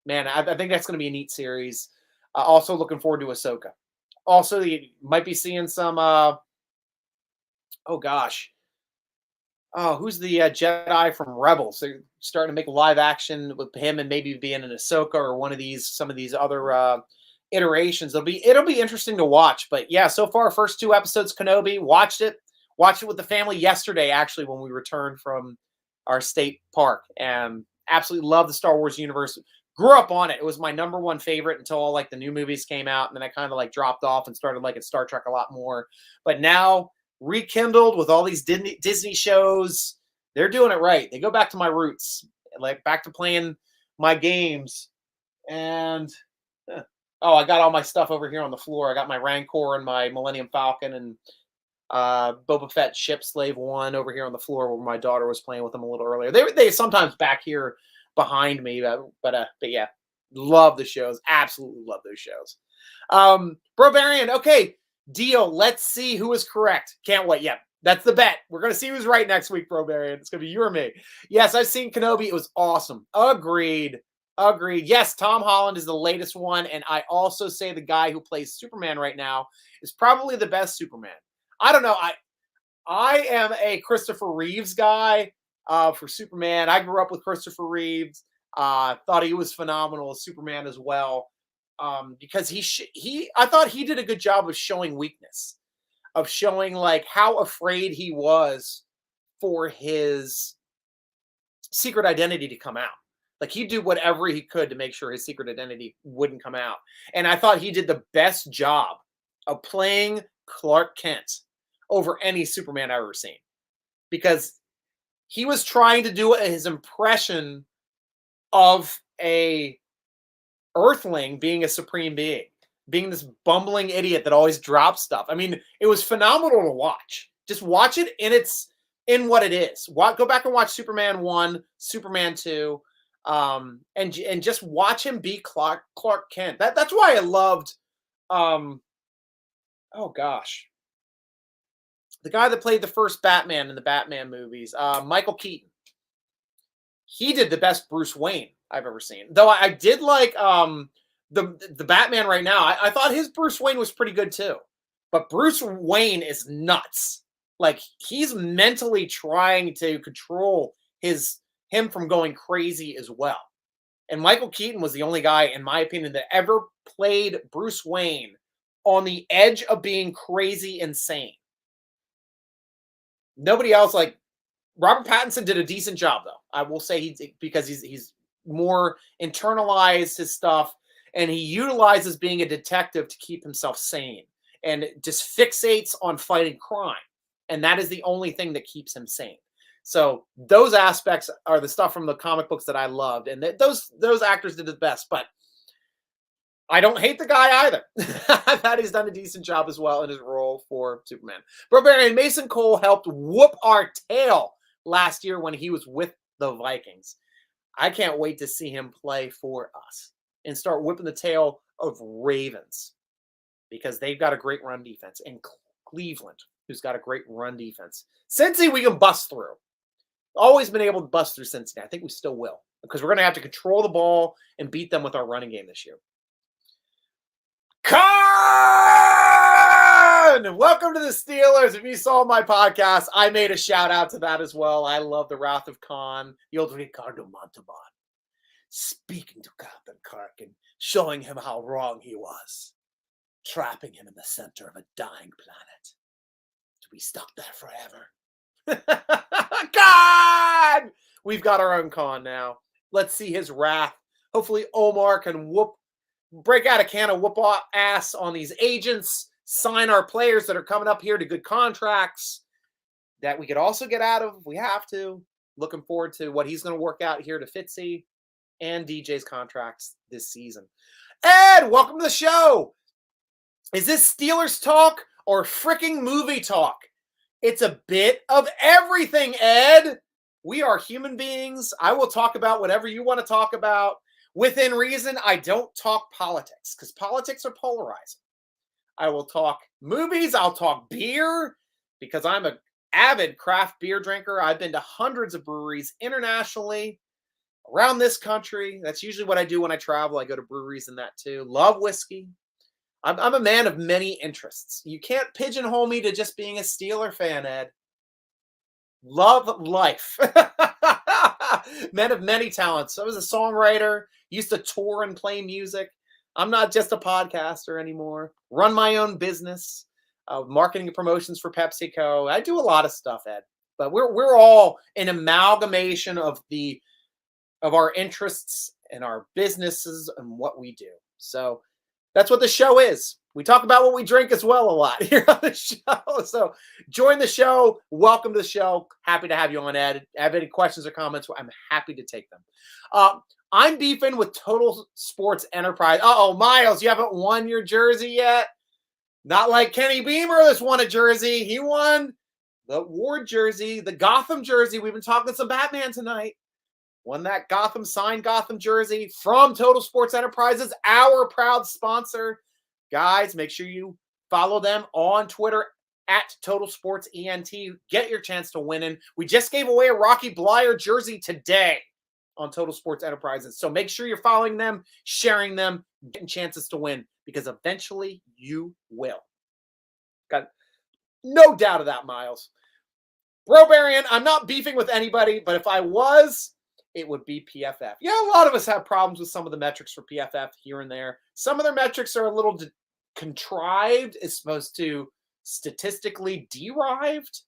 man, I think that's going to be a neat series. Also looking forward to Ahsoka. Also, you might be seeing some, oh gosh. Oh, who's the Jedi from Rebels? They're starting to make live action with him and maybe being an Ahsoka or some of these other iterations. It'll be interesting to watch. But yeah, so far, first 2 episodes, Kenobi, watched it with the family yesterday, actually, when we returned from our state park, and absolutely love the Star Wars universe. Grew up on it. It was my number one favorite until all like the new movies came out, and then I kind of like dropped off and started liking Star Trek a lot more. But now rekindled with all these Disney shows, they're doing it right. They go back to my roots, like back to playing my games. And oh, I got all my stuff over here on the floor. I got my Rancor and my Millennium Falcon and Boba Fett Ship Slave 1 over here on the floor where my daughter was playing with them a little earlier. They sometimes back here behind me, but yeah, love the shows. Absolutely love those shows. Barbarian, okay, deal. Let's see who is correct. Can't wait. Yeah, that's the bet. We're gonna see who's right next week, Barbarian. It's gonna be you or me. Yes, I've seen Kenobi. It was awesome. Agreed. Yes, Tom Holland is the latest one, and I also say the guy who plays Superman right now is probably the best Superman. I don't know. I am a Christopher Reeves guy for Superman. I grew up with Christopher Reeves. Thought he was phenomenal as Superman as well, because I thought he did a good job of showing weakness, of showing like how afraid he was for his secret identity to come out. Like he'd do whatever he could to make sure his secret identity wouldn't come out. And I thought he did the best job of playing Clark Kent over any Superman I've ever seen, because he was trying to do his impression of a Earthling being a supreme being, being this bumbling idiot that always drops stuff. I mean, it was phenomenal to watch. Just watch it in what it is. Go back and watch Superman 1, Superman 2, and just watch him be Clark Kent. That's why I loved, oh gosh, the guy that played the first Batman in the Batman movies, Michael Keaton. He did the best Bruce Wayne I've ever seen. Though I did like the Batman right now. I thought his Bruce Wayne was pretty good too. But Bruce Wayne is nuts. Like he's mentally trying to control him from going crazy as well. And Michael Keaton was the only guy, in my opinion, that ever played Bruce Wayne on the edge of being crazy insane. Nobody else, like Robert Pattinson, did a decent job, though. I will say because he's more internalized his stuff, and he utilizes being a detective to keep himself sane, and just fixates on fighting crime, and that is the only thing that keeps him sane. So those aspects are the stuff from the comic books that I loved, and those actors did the best. But I don't hate the guy either. I thought he's done a decent job as well in his role for Superman. Barbarian, Mason Cole helped whoop our tail last year when he was with the Vikings. I can't wait to see him play for us and start whipping the tail of Ravens, because they've got a great run defense. And Cleveland, who's got a great run defense. Cincy, we can bust through. Always been able to bust through Cincinnati. I think we still will, because we're going to have to control the ball and beat them with our running game this year. Khan! Welcome to the Steelers. If you saw my podcast, I made a shout out to that as well. I love the Wrath of Khan, the old Ricardo Montalban, speaking to Captain Kirk and showing him how wrong he was, trapping him in the center of a dying planet to be stuck there forever. Khan! We've got our own Khan now. Let's see his wrath. Hopefully Omar can break out a can of whoop ass on these agents, sign our players that are coming up here to good contracts that we could also get out of if we have to. Looking forward to what he's going to work out here to Fitzy and DJ's contracts this season. Ed, welcome to the show. Is this Steelers talk or freaking movie talk? It's a bit of everything, Ed. We are human beings. I will talk about whatever you want to talk about. Within reason, I don't talk politics, because politics are polarizing. I will talk movies. I'll talk beer, because I'm an avid craft beer drinker. I've been to hundreds of breweries internationally. around this country. That's usually what I do when I travel. I go to breweries and that too. Love whiskey. I'm a man of many interests. You can't pigeonhole me to just being a Steeler fan, Ed. Love life. Man of many talents. I was a songwriter, used to tour and play music. I'm not just a podcaster anymore. Run my own business, marketing and promotions for PepsiCo. I do a lot of stuff, Ed. But we're all an amalgamation of our interests and our businesses and what we do. So that's what the show is. We talk about what we drink as well a lot here on the show. So join the show. Welcome to the show. Happy to have you on, Ed. Have any questions or comments? I'm happy to take them. I'm beefing with Total Sports Enterprise. Uh-oh, Miles, you haven't won your jersey yet? Not like Kenny Beamer that's won a jersey. He won the Ward jersey, the Gotham jersey. We've been talking some Batman tonight. Won that signed Gotham jersey from Total Sports Enterprises, our proud sponsor. Guys, make sure you follow them on Twitter at Total Sports ENT. Get your chance to win in. We just gave away a Rocky Blyer jersey today on Total Sports Enterprises. So make sure you're following them, sharing them, getting chances to win, because eventually you will. Got no doubt of that, Miles. Bro Barian, I'm not beefing with anybody, but if I was, it would be PFF. Yeah, a lot of us have problems with some of the metrics for PFF here and there. Some of their metrics are a little contrived, as opposed to statistically derived,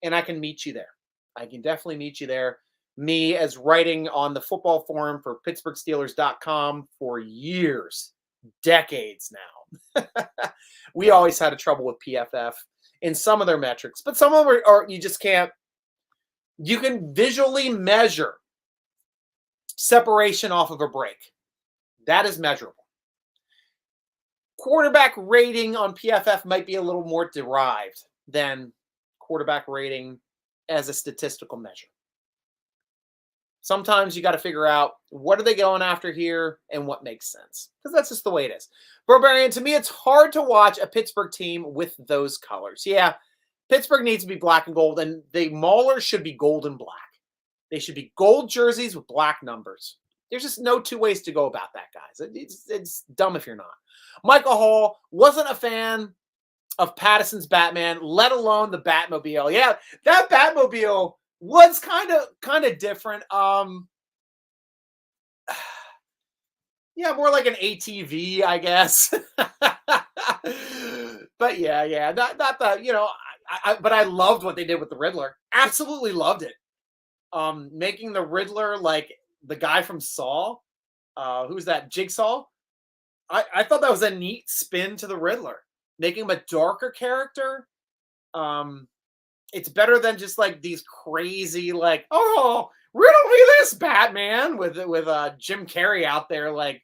and I can meet you there. I can definitely meet you there. Me, as writing on the football forum for PittsburghSteelers.com for years, decades now. We always had a trouble with PFF in some of their metrics, but some of them are you just can't. You can visually measure separation off of a break. That is measurable. Quarterback rating on PFF might be a little more derived than quarterback rating as a statistical measure. Sometimes you got to figure out what are they going after here and what makes sense, because that's just the way it is. Barbarian, to me, it's hard to watch a Pittsburgh team with those colors. Yeah, Pittsburgh needs to be black and gold, and the Maulers should be gold and black. They should be gold jerseys with black numbers. There's just no two ways to go about that, guys. It's dumb if you're not. Michael Hall wasn't a fan of Patterson's Batman, let alone the Batmobile. Yeah, that Batmobile was kind of different. Yeah, more like an ATV, I guess. But yeah, not the, but I loved what they did with the Riddler. Absolutely loved it. Making the Riddler like the guy from Saw. Who's that? Jigsaw? I thought that was a neat spin to the Riddler. Making him a darker character. It's better than just like these crazy, like, oh, riddle me this, Batman, with Jim Carrey out there. Like,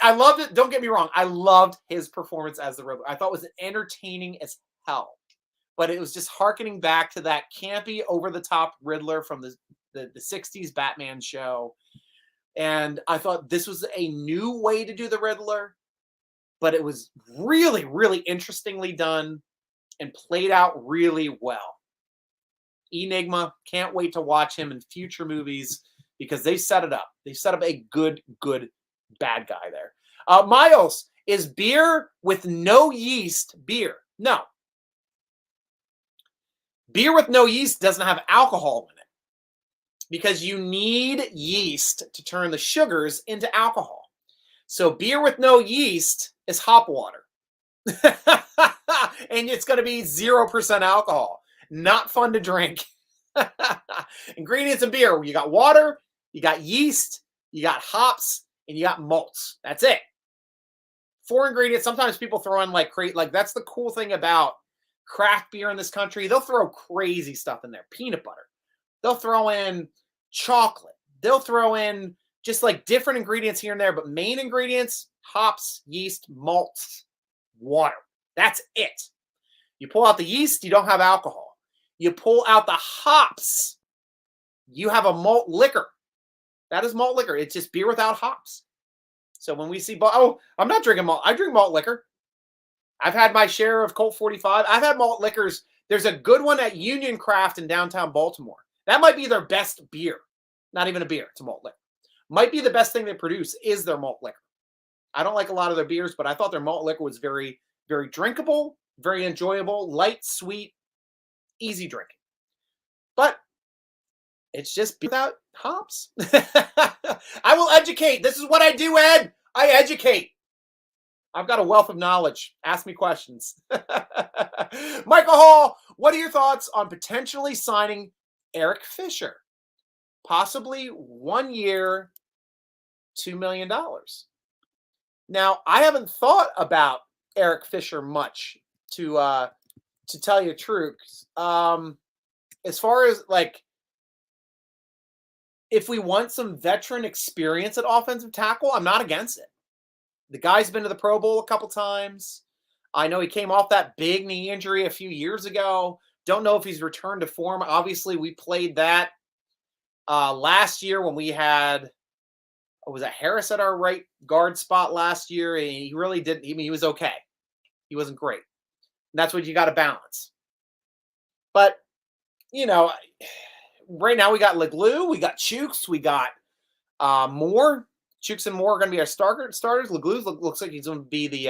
I loved it. Don't get me wrong. I loved his performance as the Riddler. I thought it was entertaining as hell. But it was just hearkening back to that campy, over-the-top Riddler from the 60s Batman show. And I thought this was a new way to do the Riddler, but it was really, really interestingly done and played out really well. Enigma, can't wait to watch him in future movies because they set it up. They set up a good bad guy there. Miles, is beer with no yeast beer? No. Beer with no yeast doesn't have alcohol in it because you need yeast to turn the sugars into alcohol. So beer with no yeast is hop water. And it's going to be 0% alcohol. Not fun to drink. Ingredients in beer. You got water, you got yeast, you got hops, and you got malts. That's it. 4 ingredients. Sometimes people throw in like that's the cool thing about craft beer in this country. They'll throw crazy stuff in there. Peanut butter. They'll throw in chocolate. They'll throw in just like different ingredients here and there, but main ingredients, hops, yeast, malts, water. That's it. You pull out the yeast, you don't have alcohol. You pull out the hops, you have a malt liquor. That is malt liquor. It's just beer without hops. So when we see, I'm not drinking malt. I drink malt liquor. I've had my share of Colt 45. I've had malt liquors. There's a good one at Union Craft in downtown Baltimore. That might be their best beer. Not even a beer. It's a malt liquor. Might be the best thing they produce is their malt liquor. I don't like a lot of their beers, but I thought their malt liquor was very, very drinkable, very enjoyable, light, sweet, easy drinking. But it's just without hops. I will educate. This is what I do, Ed. I educate. I've got a wealth of knowledge. Ask me questions. Michael Hall, what are your thoughts on potentially signing Eric Fisher? Possibly 1 year, $2 million. Now, I haven't thought about Eric Fisher much, to tell you the truth. As far as like, if we want some veteran experience at offensive tackle, I'm not against it. The guy's been to the Pro Bowl a couple times. I know he came off that big knee injury a few years ago. Don't know if he's returned to form. Obviously, we played that last year when we had, was that Harris at our right guard spot last year? And he really didn't. I mean, he was okay. He wasn't great. And that's what you got to balance. But, you know, right now we got Leglue, we got Chooks, we got Moore. Chooks and Moore are going to be our starters. Leglue looks like he's going to be the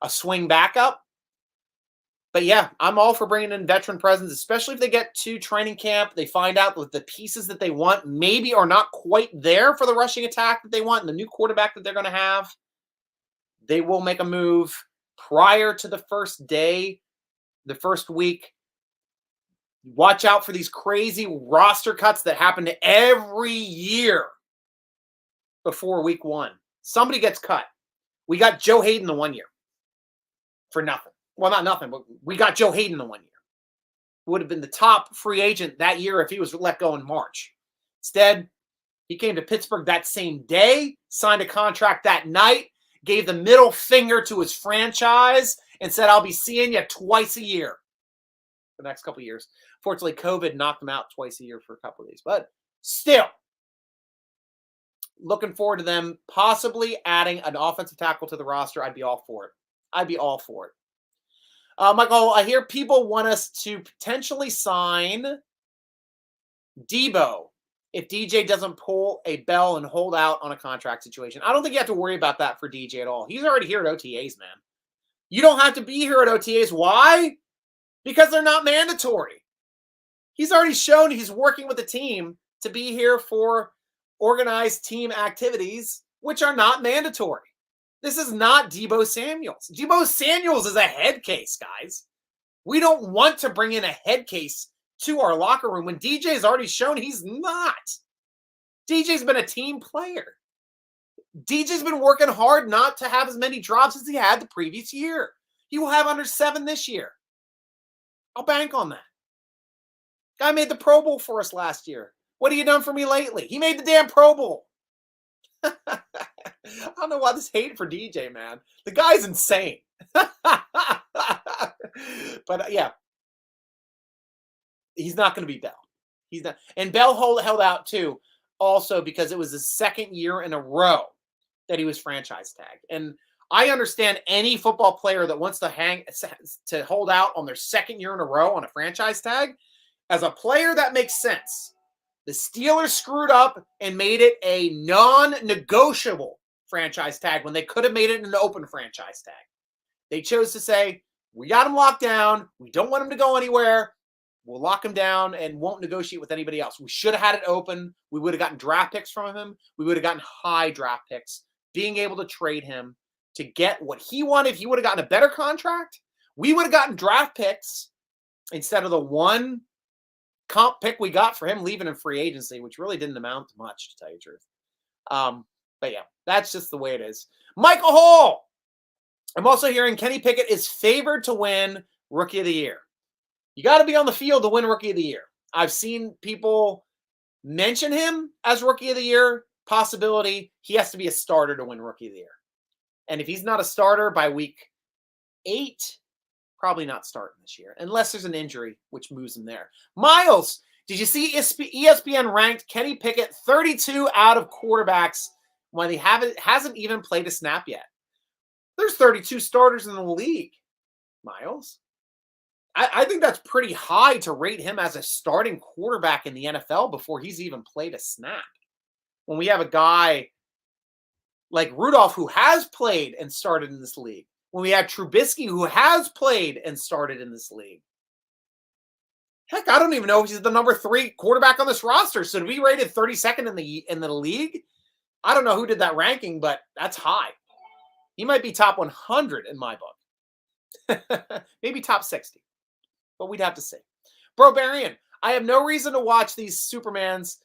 a swing backup. But yeah, I'm all for bringing in veteran presence, especially if they get to training camp. They find out that the pieces that they want maybe are not quite there for the rushing attack that they want and the new quarterback that they're going to have. They will make a move prior to the first day, the first week. Watch out for these crazy roster cuts that happen every year before week 1. Somebody gets cut. We got Joe Hayden the 1 year for nothing. Well, not nothing, but we got Joe Hayden the 1 year. Would have been the top free agent that year if he was let go in March. Instead, he came to Pittsburgh that same day, signed a contract that night, gave the middle finger to his franchise, and said, I'll be seeing you twice a year for the next couple of years. Fortunately, COVID knocked him out twice a year for a couple of these. But still, looking forward to them possibly adding an offensive tackle to the roster. I'd be all for it. I'd be all for it. Michael, I hear people want us to potentially sign Debo if DJ doesn't pull a bell and hold out on a contract situation. I don't think you have to worry about that for DJ at all. He's already here at OTAs, man. You don't have to be here at OTAs. Why? Because they're not mandatory. He's already shown he's working with the team to be here for organized team activities, which are not mandatory. This is not Debo Samuels. Debo Samuels is a head case, guys. We don't want to bring in a head case to our locker room when DJ's already shown he's not. DJ's been a team player. DJ's been working hard not to have as many drops as he had the previous year. He will have under 7 this year. I'll bank on that. Guy made the Pro Bowl for us last year. What have you done for me lately? He made the damn Pro Bowl. I don't know why this hate for DJ, man. The guy's insane. But yeah, he's not going to be Bell. He's not. And Bell held out too, also because it was the second year in a row that he was franchise tagged. And I understand any football player that wants to hold out on their second year in a row on a franchise tag. As a player, that makes sense. The Steelers screwed up and made it a non-negotiable franchise tag when they could have made it an open franchise tag. They chose to say, we got him locked down. We don't want him to go anywhere. We'll lock him down and won't negotiate with anybody else. We should have had it open. We would have gotten draft picks from him. We would have gotten high draft picks, being able to trade him to get what he wanted. If he would have gotten a better contract, we would have gotten draft picks instead of the one comp pick we got for him leaving in free agency, which really didn't amount to much, to tell you the truth. But yeah, that's just the way it is. Michael Hall. I'm also hearing Kenny Pickett is favored to win Rookie of the Year. You got to be on the field to win Rookie of the Year. I've seen people mention him as Rookie of the Year possibility. He has to be a starter to win Rookie of the Year. And if he's not a starter by week 8, probably not starting this year, unless there's an injury, which moves him there. Miles, did you see ESPN ranked Kenny Pickett 32 out of quarterbacks when he hasn't even played a snap yet? There's 32 starters in the league, Miles. I think that's pretty high to rate him as a starting quarterback in the NFL before he's even played a snap. When we have a guy like Rudolph who has played and started in this league. When we have Trubisky who has played and started in this league. Heck, I don't even know if he's the number 3 quarterback on this roster. So to be rated 32nd in the league, I don't know who did that ranking, but that's high. He might be top 100 in my book. Maybe top 60. But we'd have to see. Bro Barian, I have no reason to watch these Supermans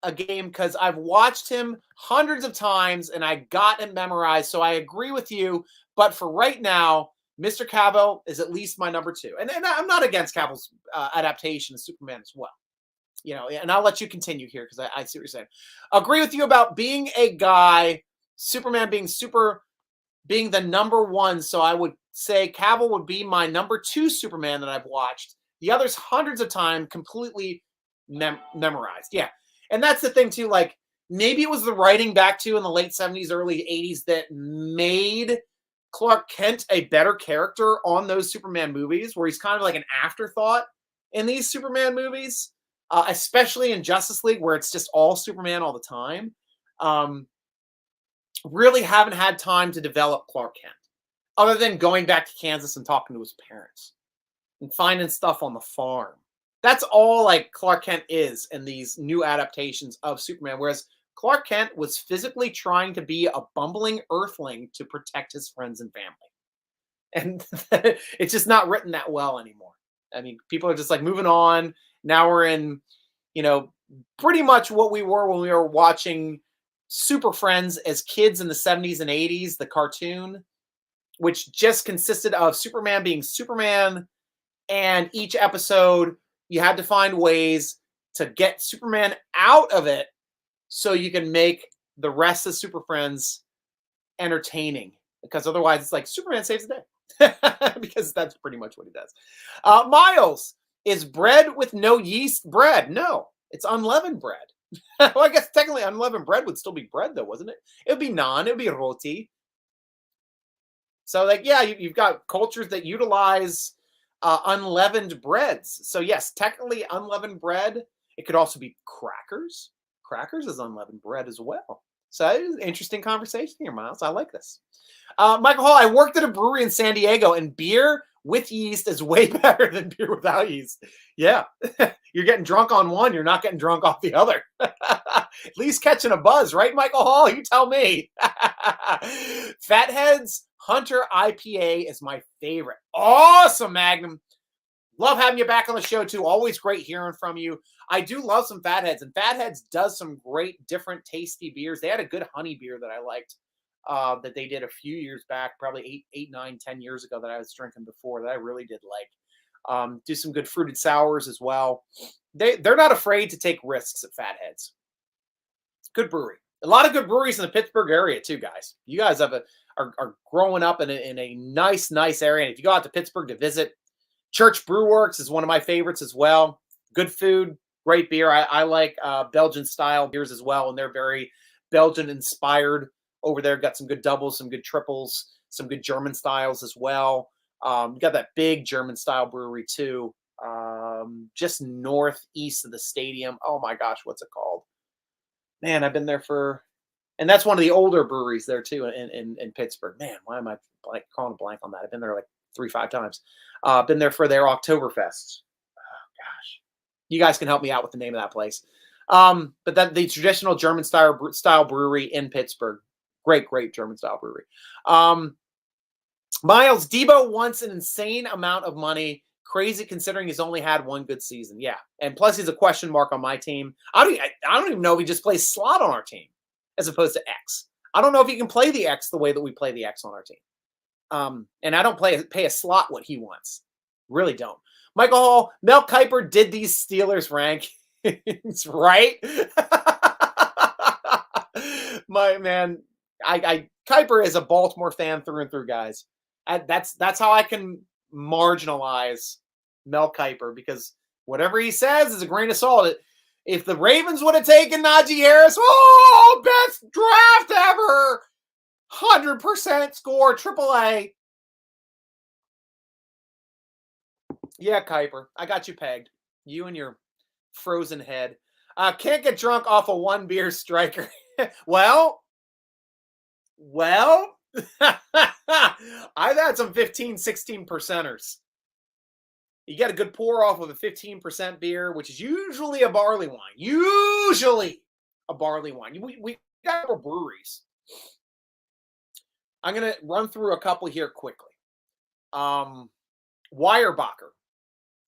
a game because I've watched him hundreds of times and I got him memorized. So I agree with you. But for right now, Mr. Cavill is at least my number 2. And I'm not against Cavill's adaptation of Superman as well. You know, and I'll let you continue here because I see what you're saying. Agree with you about being a guy, Superman being the number 1. So I would say Cavill would be my number 2 Superman that I've watched. The others hundreds of times completely memorized. Yeah. And that's the thing too, like maybe it was the writing back to in the late 70s, early 80s that made Clark Kent a better character on those Superman movies where he's kind of like an afterthought in these Superman movies, especially in Justice League where it's just all Superman all the time. Really haven't had time to develop Clark Kent other than going back to Kansas and talking to his parents and finding stuff on the farm. That's all like Clark Kent is in these new adaptations of Superman. Whereas Clark Kent was physically trying to be a bumbling earthling to protect his friends and family. And it's just not written that well anymore. I mean, people are just like moving on. Now we're in, you know, pretty much what we were when we were watching Super Friends as kids in the 70s and 80s, the cartoon, which just consisted of Superman being Superman. And each episode, you had to find ways to get Superman out of it so you can make the rest of Super Friends entertaining. Because otherwise, it's like Superman saves the day. Because that's pretty much what he does. Miles, is bread with no yeast bread? No, it's unleavened bread. Well, I guess technically unleavened bread would still be bread, though, wasn't it? It would be naan. It would be roti. So, like, yeah, you've got cultures that utilize unleavened breads. So, yes, technically unleavened bread. It could also be crackers. Crackers is unleavened bread as well. So, it's an interesting conversation here, Miles. I like this. Michael Hall, I worked at a brewery in San Diego, and beer with yeast is way better than beer without yeast. Yeah. You're getting drunk on one. You're not getting drunk off the other. At least catching a buzz, right, Michael Hall? You tell me. Fatheads Hunter IPA is my favorite. Awesome, Magnum. Love having you back on the show, too. Always great hearing from you. I do love some Fatheads, and Fatheads does some great, different, tasty beers. They had a good honey beer that I liked that they did a few years back, probably 8, 9, 10 years ago that I was drinking before that I really did like. Do some good fruited sours as well. They're not afraid to take risks at Fatheads. Good brewery. A lot of good breweries in the Pittsburgh area, too, guys. You guys are growing up in a nice area. And if you go out to Pittsburgh to visit, Church Brew Works is one of my favorites as well. Good food, great beer. I like Belgian-style beers as well, and they're very Belgian-inspired over there. Got some good doubles, some good triples, some good German styles as well. You got that big German-style brewery, too, just northeast of the stadium. Oh, my gosh, what's it called? Man, I've been there and that's one of the older breweries there, too, in Pittsburgh. Man, why am I calling a blank on that? I've been there like 3-5 times. Been there for their Oktoberfest. Oh, gosh. You guys can help me out with the name of that place. But the traditional German style brewery in Pittsburgh. Great German style brewery. Miles, Debo wants an insane amount of money. Crazy considering he's only had one good season. Yeah. And plus he's a question mark on my team. I don't even know if he just plays slot on our team as opposed to X. I don't know if he can play the X the way that we play the X on our team. And I don't pay a slot what he wants. Really don't. Michael Hall, Mel Kiper did these Steelers rankings, right? My man, Kiper is a Baltimore fan through and through, guys. That's how I can marginalize Mel Kiper, because whatever he says is a grain of salt. If the Ravens would have taken Najee Harris, best draft ever, 100% score, AAA. Yeah, Kuiper, I got you pegged. You and your frozen head. Can't get drunk off of one beer, Striker. well, I've had some 15, 16 percenters. You get a good pour off of a 15% beer, which is usually a barley wine. Usually a barley wine. We got our breweries. I'm going to run through a couple here quickly. Weyerbacher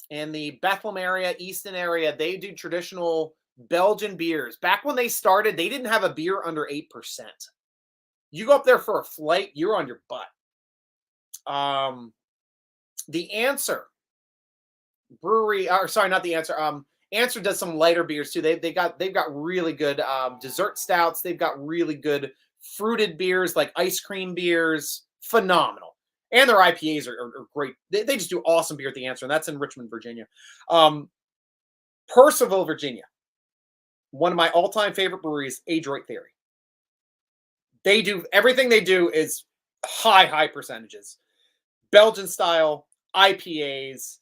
in the Bethlehem area, Easton area, they do traditional Belgian beers. Back when they started, they didn't have a beer under 8%. You go up there for a flight, you're on your butt. The Answer Brewery, or sorry, not the Answer. Answer does some lighter beers too. They've got really good dessert stouts. They've got really good fruited beers like ice cream beers. Phenomenal. And their IPAs are great. They just do awesome beer at the Answer, and that's in Richmond, Virginia. Purcellville, Virginia. One of my all-time favorite breweries, Adroit Theory. They do everything they do is high percentages. Belgian style IPAs.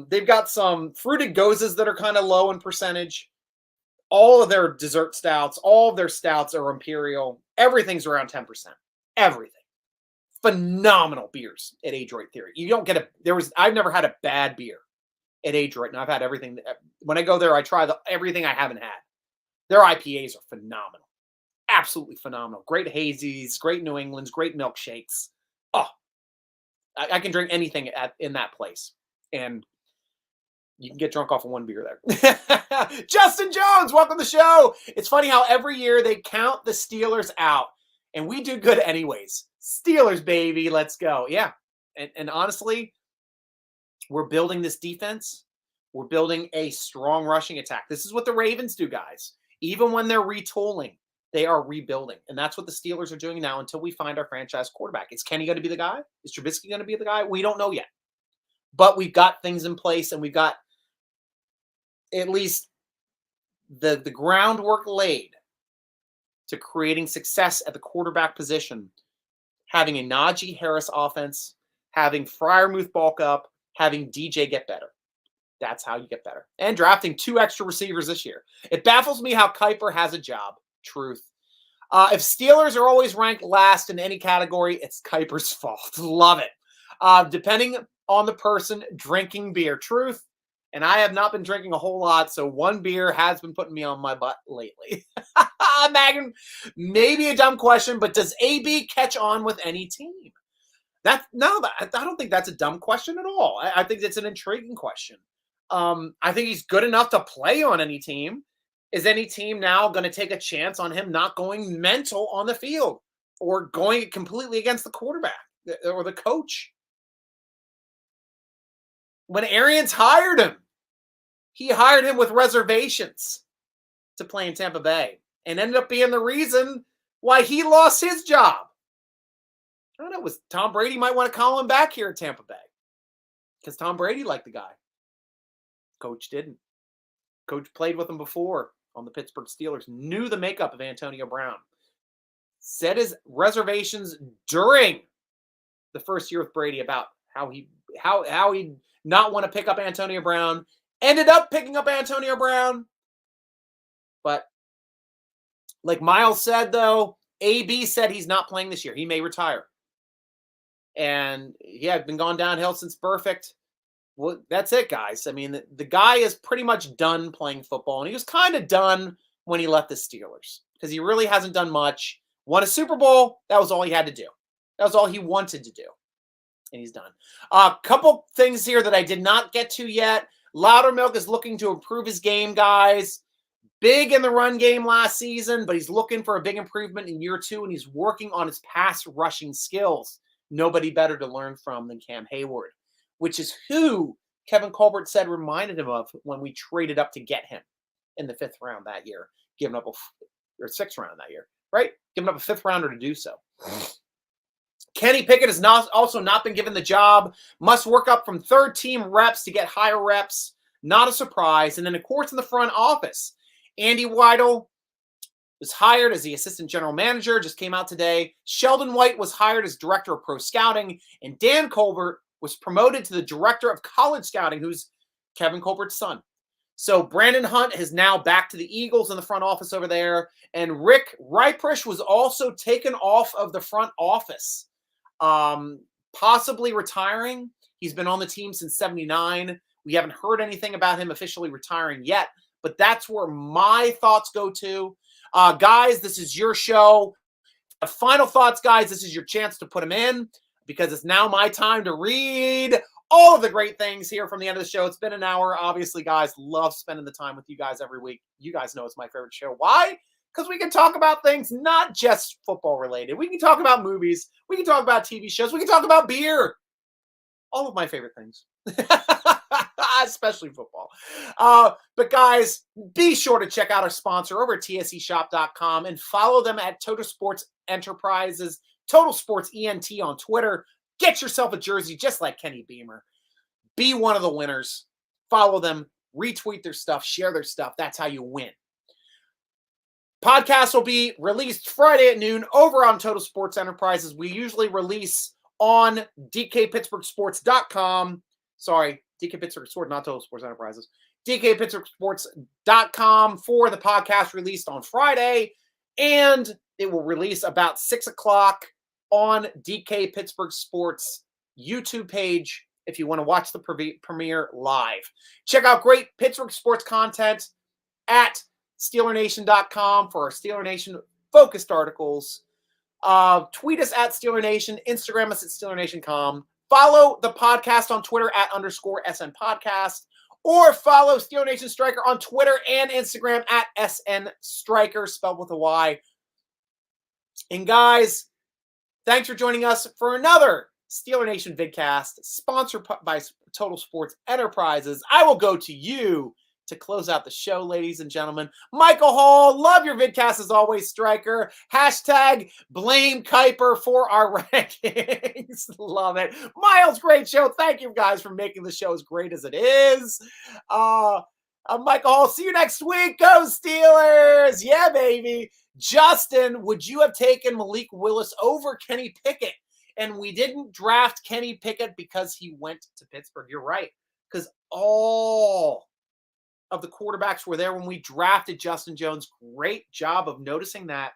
They've got some fruited gozes that are kind of low in percentage. All of their dessert stouts, all of their stouts are imperial. Everything's around 10%. Everything. Phenomenal beers at Adroit Theory. You don't get I've never had a bad beer at Adroit, and I've had everything. When I go there, I try everything I haven't had. Their IPAs are phenomenal. Absolutely phenomenal. Great hazies, great New Englands, great milkshakes. Oh, I can drink anything in that place. And you can get drunk off of one beer there. Justin Jones, welcome to the show. It's funny how every year they count the Steelers out, and we do good anyways. Steelers, baby, let's go. Yeah, and honestly, we're building this defense. We're building a strong rushing attack. This is what the Ravens do, guys. Even when they're retooling, they are rebuilding. And that's what the Steelers are doing now until we find our franchise quarterback. Is Kenny going to be the guy? Is Trubisky going to be the guy? We don't know yet. But we've got things in place, and we've got at least the groundwork laid to creating success at the quarterback position. Having a Najee Harris offense, having Freiermuth bulk up, having DJ get better. That's how you get better. And drafting 2 extra receivers this year. It baffles me how Kuiper has a job. Truth. If Steelers are always ranked last in any category, it's Kuiper's fault. Love it. Depending on the person drinking beer. Truth. And I have not been drinking a whole lot, so one beer has been putting me on my butt lately. Megan, maybe a dumb question, but does AB catch on with any team? I don't think that's a dumb question at all. I think it's an intriguing question. I think he's good enough to play on any team. Is any team now going to take a chance on him not going mental on the field or going completely against the quarterback or the coach? When Arians hired him, he hired him with reservations to play in Tampa Bay and ended up being the reason why he lost his job. I don't know. Was Tom Brady might want to call him back here at Tampa Bay because Tom Brady liked the guy. Coach didn't. Coach played with him before on the Pittsburgh Steelers, knew the makeup of Antonio Brown, said his reservations during the first year with Brady about how he'd not want to pick up Antonio Brown, ended up picking up Antonio Brown. But like Miles said, though, AB said he's not playing this year. He may retire. And he had been gone downhill since Perfect. Well, that's it, guys. I mean, the guy is pretty much done playing football, and he was kind of done when he left the Steelers because he really hasn't done much. Won a Super Bowl. That was all he had to do. That was all he wanted to do, and he's done. A couple things here that I did not get to yet. Loudermilk is looking to improve his game, guys. Big in the run game last season, but he's looking for a big improvement in year 2, and he's working on his pass rushing skills. Nobody better to learn from than Cam Hayward, which is who Kevin Colbert said reminded him of when we traded up to get him in the 5th round that year, giving up or 6th round that year, right? Giving up a 5th rounder to do so. Kenny Pickett has also not been given the job. Must work up from 3rd team reps to get higher reps. Not a surprise. And then, of course, in the front office, Andy Weidel was hired as the assistant general manager, just came out today. Sheldon White was hired as director of pro scouting. And Dan Colbert was promoted to the director of college scouting, who's Kevin Colbert's son. So Brandon Hunt is now back to the Eagles in the front office over there. And Rick Reiprish was also taken off of the front office, possibly retiring. He's been on the team since 79. We haven't heard anything about him officially retiring yet, but that's where my thoughts go to. Guys, this is your show. Final thoughts, guys. This is your chance to put them in because it's now my time to read all of the great things here from the end of the show. It's been an hour. Obviously, guys, love spending the time with you guys every week. You guys know it's my favorite show. Why? Because we can talk about things not just football related. We can talk about movies. We can talk about TV shows. We can talk about beer. All of my favorite things. Especially football. But guys, be sure to check out our sponsor over at tseshop.com and follow them at Total Sports Enterprises, Total Sports ENT on Twitter. Get yourself a jersey just like Kenny Beamer. Be one of the winners. Follow them, retweet their stuff, share their stuff. That's how you win. Podcast will be released Friday at noon over on Total Sports Enterprises. We usually release on DKPittsburghSports.com. Sorry, DK Pittsburgh Sports, not Total Sports Enterprises. DKPittsburghSports.com for the podcast released on Friday. And it will release about 6 o'clock on DK Pittsburgh Sports YouTube page if you want to watch the premiere live. Check out great Pittsburgh sports content at SteelerNation.com for our Steeler Nation focused articles. Tweet us at Steeler Nation. Instagram us at SteelerNation.com. Follow the podcast on Twitter at _SN Podcast. Or follow Steeler Nation Striker on Twitter and Instagram at SN Striker, spelled with a Y. And guys, thanks for joining us for another Steeler Nation vidcast sponsored by Total Sports Enterprises. I will go to you to close out the show, ladies and gentlemen. Michael Hall, love your vidcast as always, Striker. Hashtag blame Kuiper for our rankings. Love it. Miles, great show. Thank you guys for making the show as great as it is. Michael Hall, see you next week. Go Steelers. Yeah, baby. Justin, would you have taken Malik Willis over Kenny Pickett? And we didn't draft Kenny Pickett because he went to Pittsburgh. You're right. Because all of the quarterbacks were there when we drafted Justin Jones. Great job of noticing that.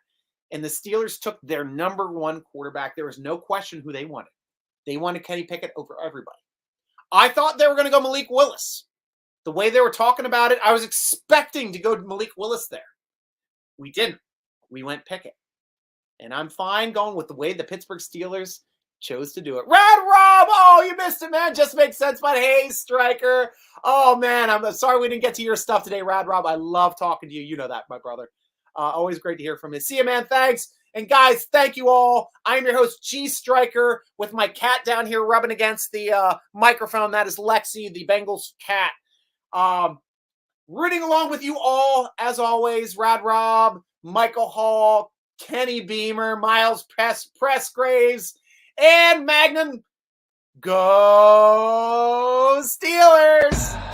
And the Steelers took their number one quarterback. There was no question who they wanted. They wanted Kenny Pickett over everybody. I thought they were going to go Malik Willis. The way they were talking about it, I was expecting to go Malik Willis there. We didn't. We went Pickett. And I'm fine going with the way the Pittsburgh Steelers chose to do it. Rad Rob! Oh, you missed it, man. Just makes sense. But hey, Striker. Oh, man. I'm sorry we didn't get to your stuff today, Rad Rob. I love talking to you. You know that, my brother. Always great to hear from you. See you, man. Thanks. And guys, thank you all. I'm your host, G.Stryker, with my cat down here rubbing against the microphone. That is Lexi, the Bengals cat. Rooting along with you all, as always, Rad Rob, Michael Hall, Kenny Beamer, Miles Pressgraves, and Magnum. Go Steelers!